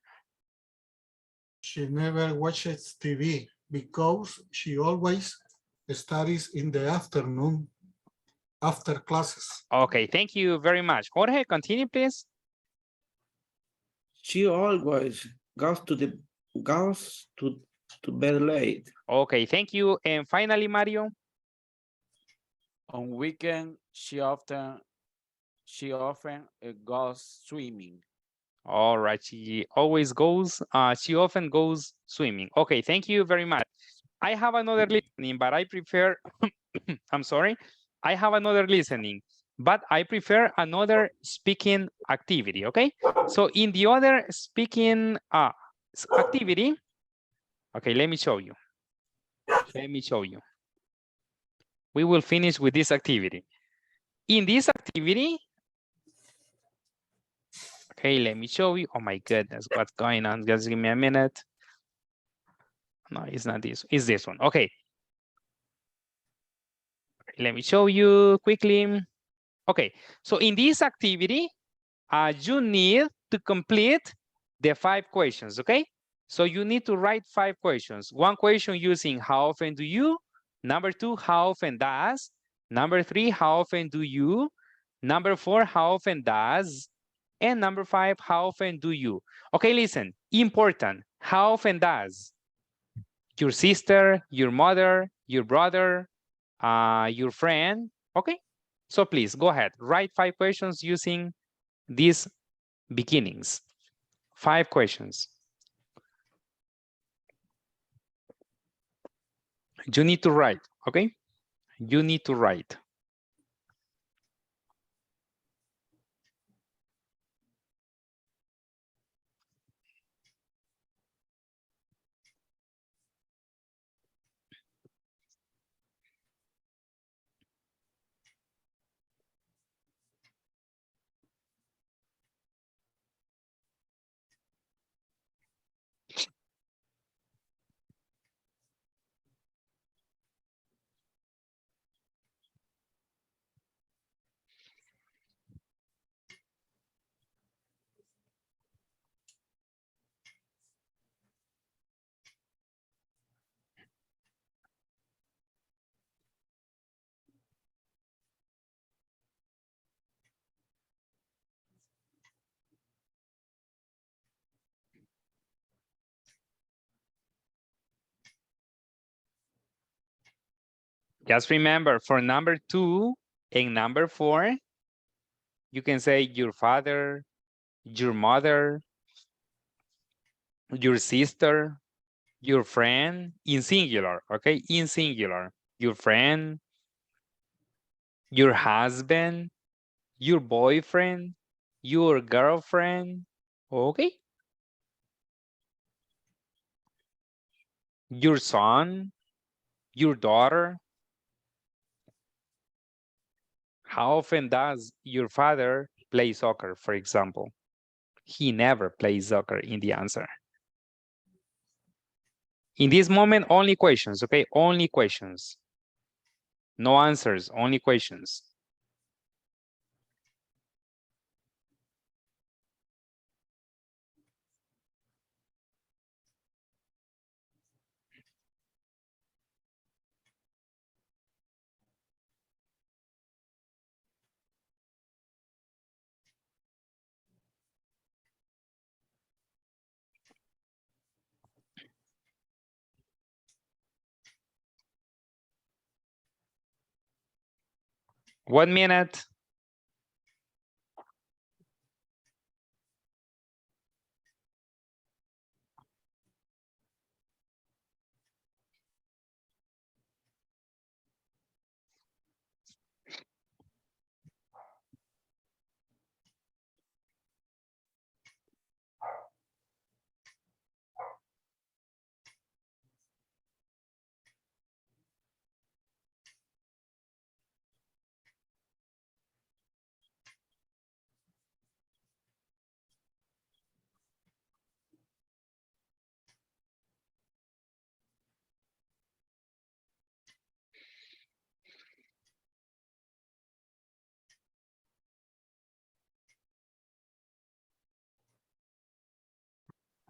watches TV because she always studies in the afternoon after classes. Okay, thank you very much. Jorge, continue, please. She always goes to bed late. Okay, thank you. And finally, Mario. On weekend, she often goes swimming. All right, she often goes swimming. Okay, thank you very much. I have another listening, but I prefer, I'm sorry. I have another listening, but I prefer another speaking activity, okay? So in the other speaking activity, okay, let me show you. We will finish with this activity. In this activity, okay, let me show you. Oh my goodness, what's going on? Just give me a minute. No, it's not this. It's this one. Okay. Let me show you quickly. Okay, so in this activity, you need to complete the 5 questions, okay? So you need to write 5 questions. 1 question using how often do you? Number 2, how often does? Number 3, how often do you? Number 4, how often does? And number 5, how often do you? Okay, listen, important. How often does? Your sister, your mother, your brother, your friend. Okay, so please go ahead. Write 5 questions using these beginnings. 5 questions. You need to write, okay? You need to write. Just remember, for number 2 and number 4, you can say your father, your mother, your sister, your friend, in singular, okay? In singular, your friend, your husband, your boyfriend, your girlfriend, okay? Your son, your daughter. How often does your father play soccer, for example? He never plays soccer in the answer. In this moment, only questions, okay? Only questions. No answers, only questions. One minute.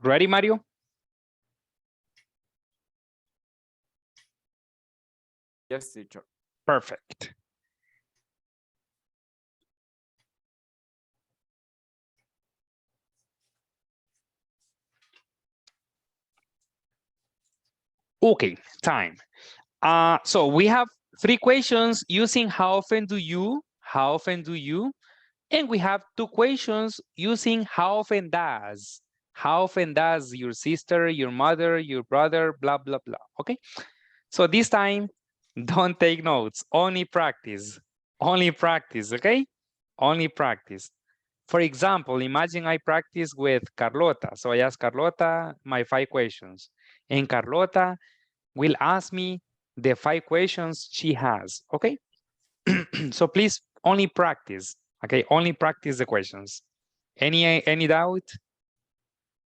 Ready, Mario? Yes, teacher. Perfect. Okay, time. So we have 3 questions using how often do you, and we have 2 questions using how often does. How often does your sister, your mother, your brother, blah, blah, blah, okay? So this time, don't take notes, only practice, okay? Only practice. For example, imagine I practice with Carlota. So I ask Carlota my 5 questions, and Carlota will ask me the 5 questions she has, okay? So please only practice, okay? Only practice the questions. Any doubt?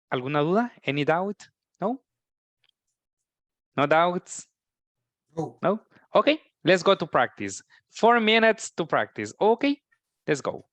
¿Alguna duda? Any doubt? No? No doubts? No. No? Okay, let's go to practice. 4 minutes to practice. Okay, let's go.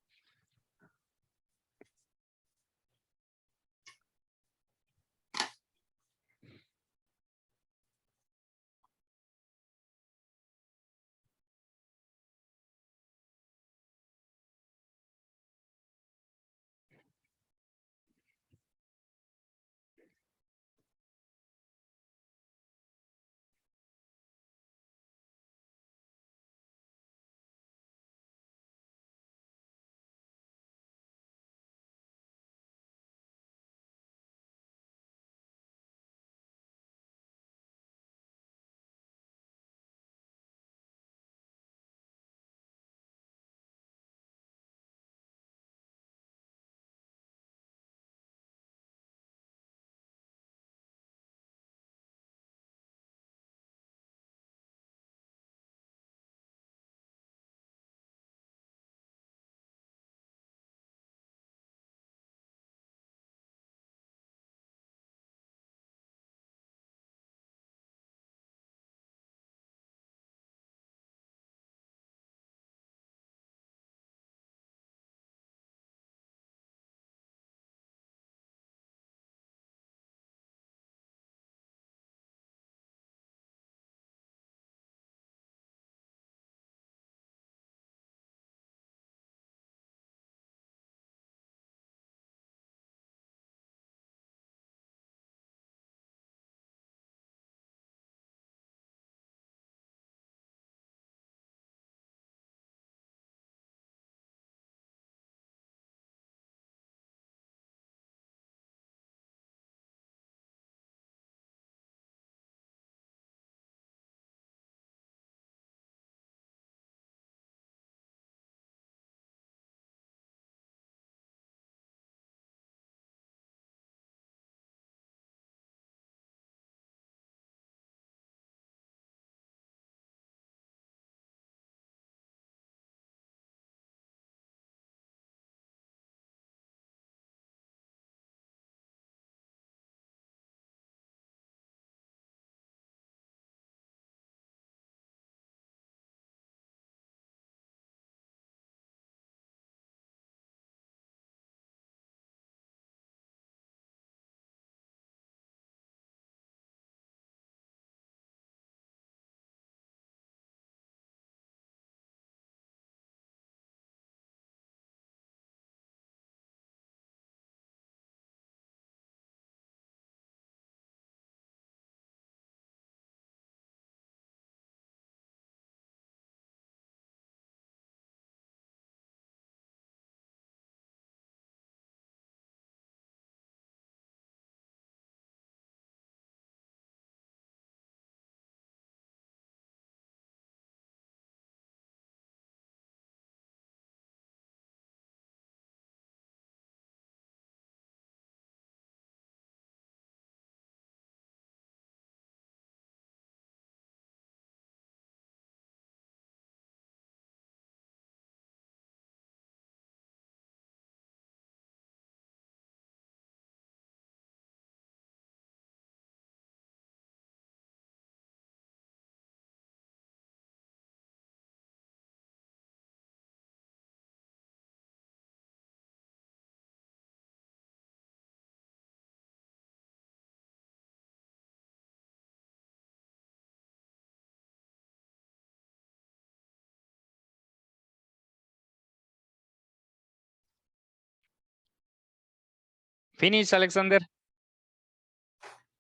Finish, Alexander?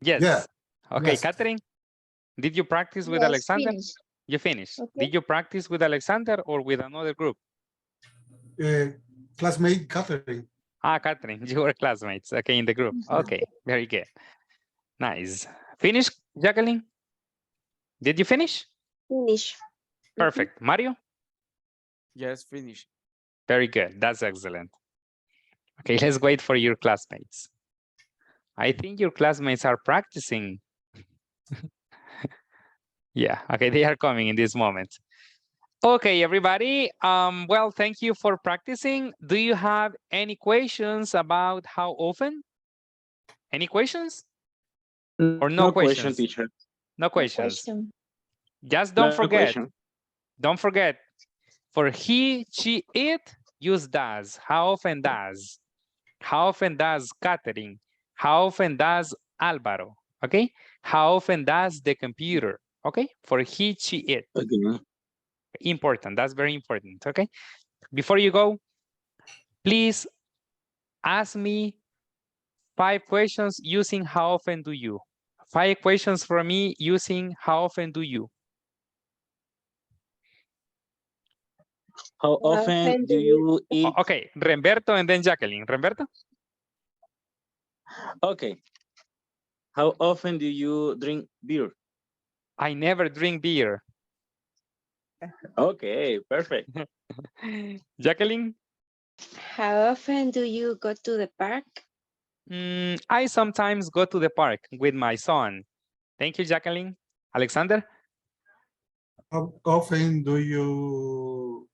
Yes. Yeah. Okay, Yes. Catherine, did you practice with Yes, Alexander? finish. You finished. Okay. Did you practice with Alexander or with another group? Classmate Catherine. Ah, Catherine, you were classmates. Okay, in the group. Okay, very good. Nice. Finish, Jacqueline? Did you finish? Finish. Perfect. Mario? Yes, finish. Very good. That's excellent. Okay, let's wait for your classmates. I think your classmates are practicing. Yeah, okay, they are coming in this moment. Okay, everybody. Well, thank you for practicing. Do you have any questions about how often? Any questions? Or no questions? Teacher. No questions. Question. Just don't No forget. question. Don't forget. For he, she, it, use does. How often does? How often does Catherine? How often does Alvaro? Okay. How often does the computer? Okay. For he, she, it. Okay. Important. That's very important. Okay. Before you go, please ask me 5 questions using how often do you? 5 questions for me using how often do you? How often do you eat? Okay, Remberto and then Jacqueline. Remberto? Okay. How often do you drink beer? I never drink beer. Okay, perfect. Jacqueline? How often do you go to the park? I sometimes go to the park with my son. Thank you, Jacqueline. Alexander? How often do you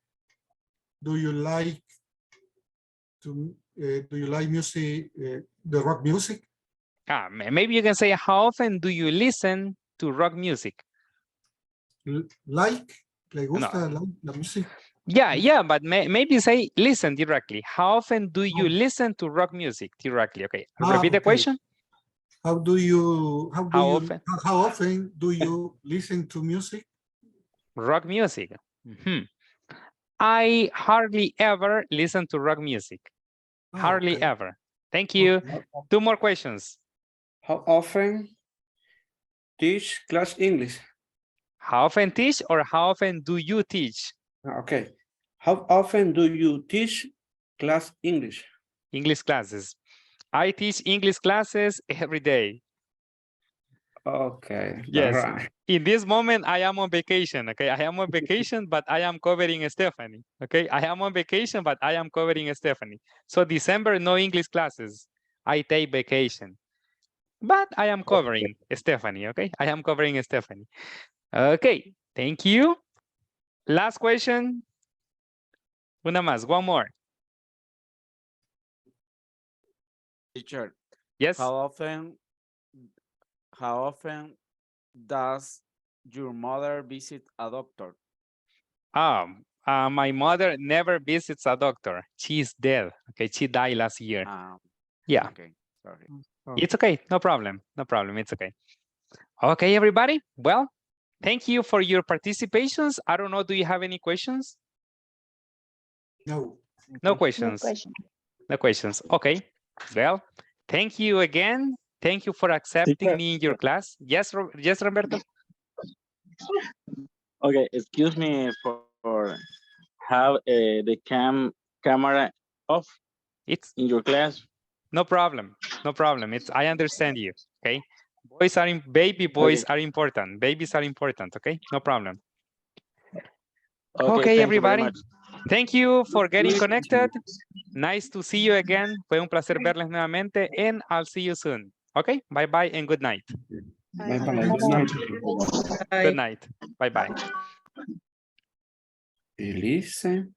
like music, the rock music? Maybe you can say, how often do you listen to rock music? ¿Le gusta No. la music? Yeah, but maybe say listen directly. How often do you listen to rock music directly? Okay, repeat the question. How often do you listen to music? Rock music. I hardly ever listen to rock music. Hardly ever. Thank you. 2 more questions. How often teach class English? How often teach or how often do you teach? Okay. How often do you teach class English? English classes. I teach English classes every day. Okay. Yes. All right. In this moment, I am on vacation. Okay. I am on vacation, but I am covering Stephanie. Okay. I am on vacation, but I am covering Stephanie. So December, no English classes. I take vacation. But I am covering Stephanie. Okay. I am covering Stephanie. Okay. Thank you. Last question. Una más. One more. Teacher. Yes. How often does your mother visit a doctor? My mother never visits a doctor. She's dead. Okay. She died last year. Yeah. Okay. Sorry. It's okay. No problem. No problem. It's okay. Okay, everybody. Well, thank you for your participations. I don't know. Do you have any questions? No. No questions. No questions. Okay. Well, thank you again. Thank you for accepting me in your class. Yes, yes, Roberto. Okay, excuse me for have the camera off. It's in your class. No problem. No problem. I understand you. Okay. Baby boys are important. Babies are important. Okay. No problem. Okay, everybody. Thank you for getting connected. Nice to see you again. Fue un placer verles nuevamente, and I'll see you soon. Okay. Bye bye and good night. Bye bye. Good night. Good night. Bye bye. Listen.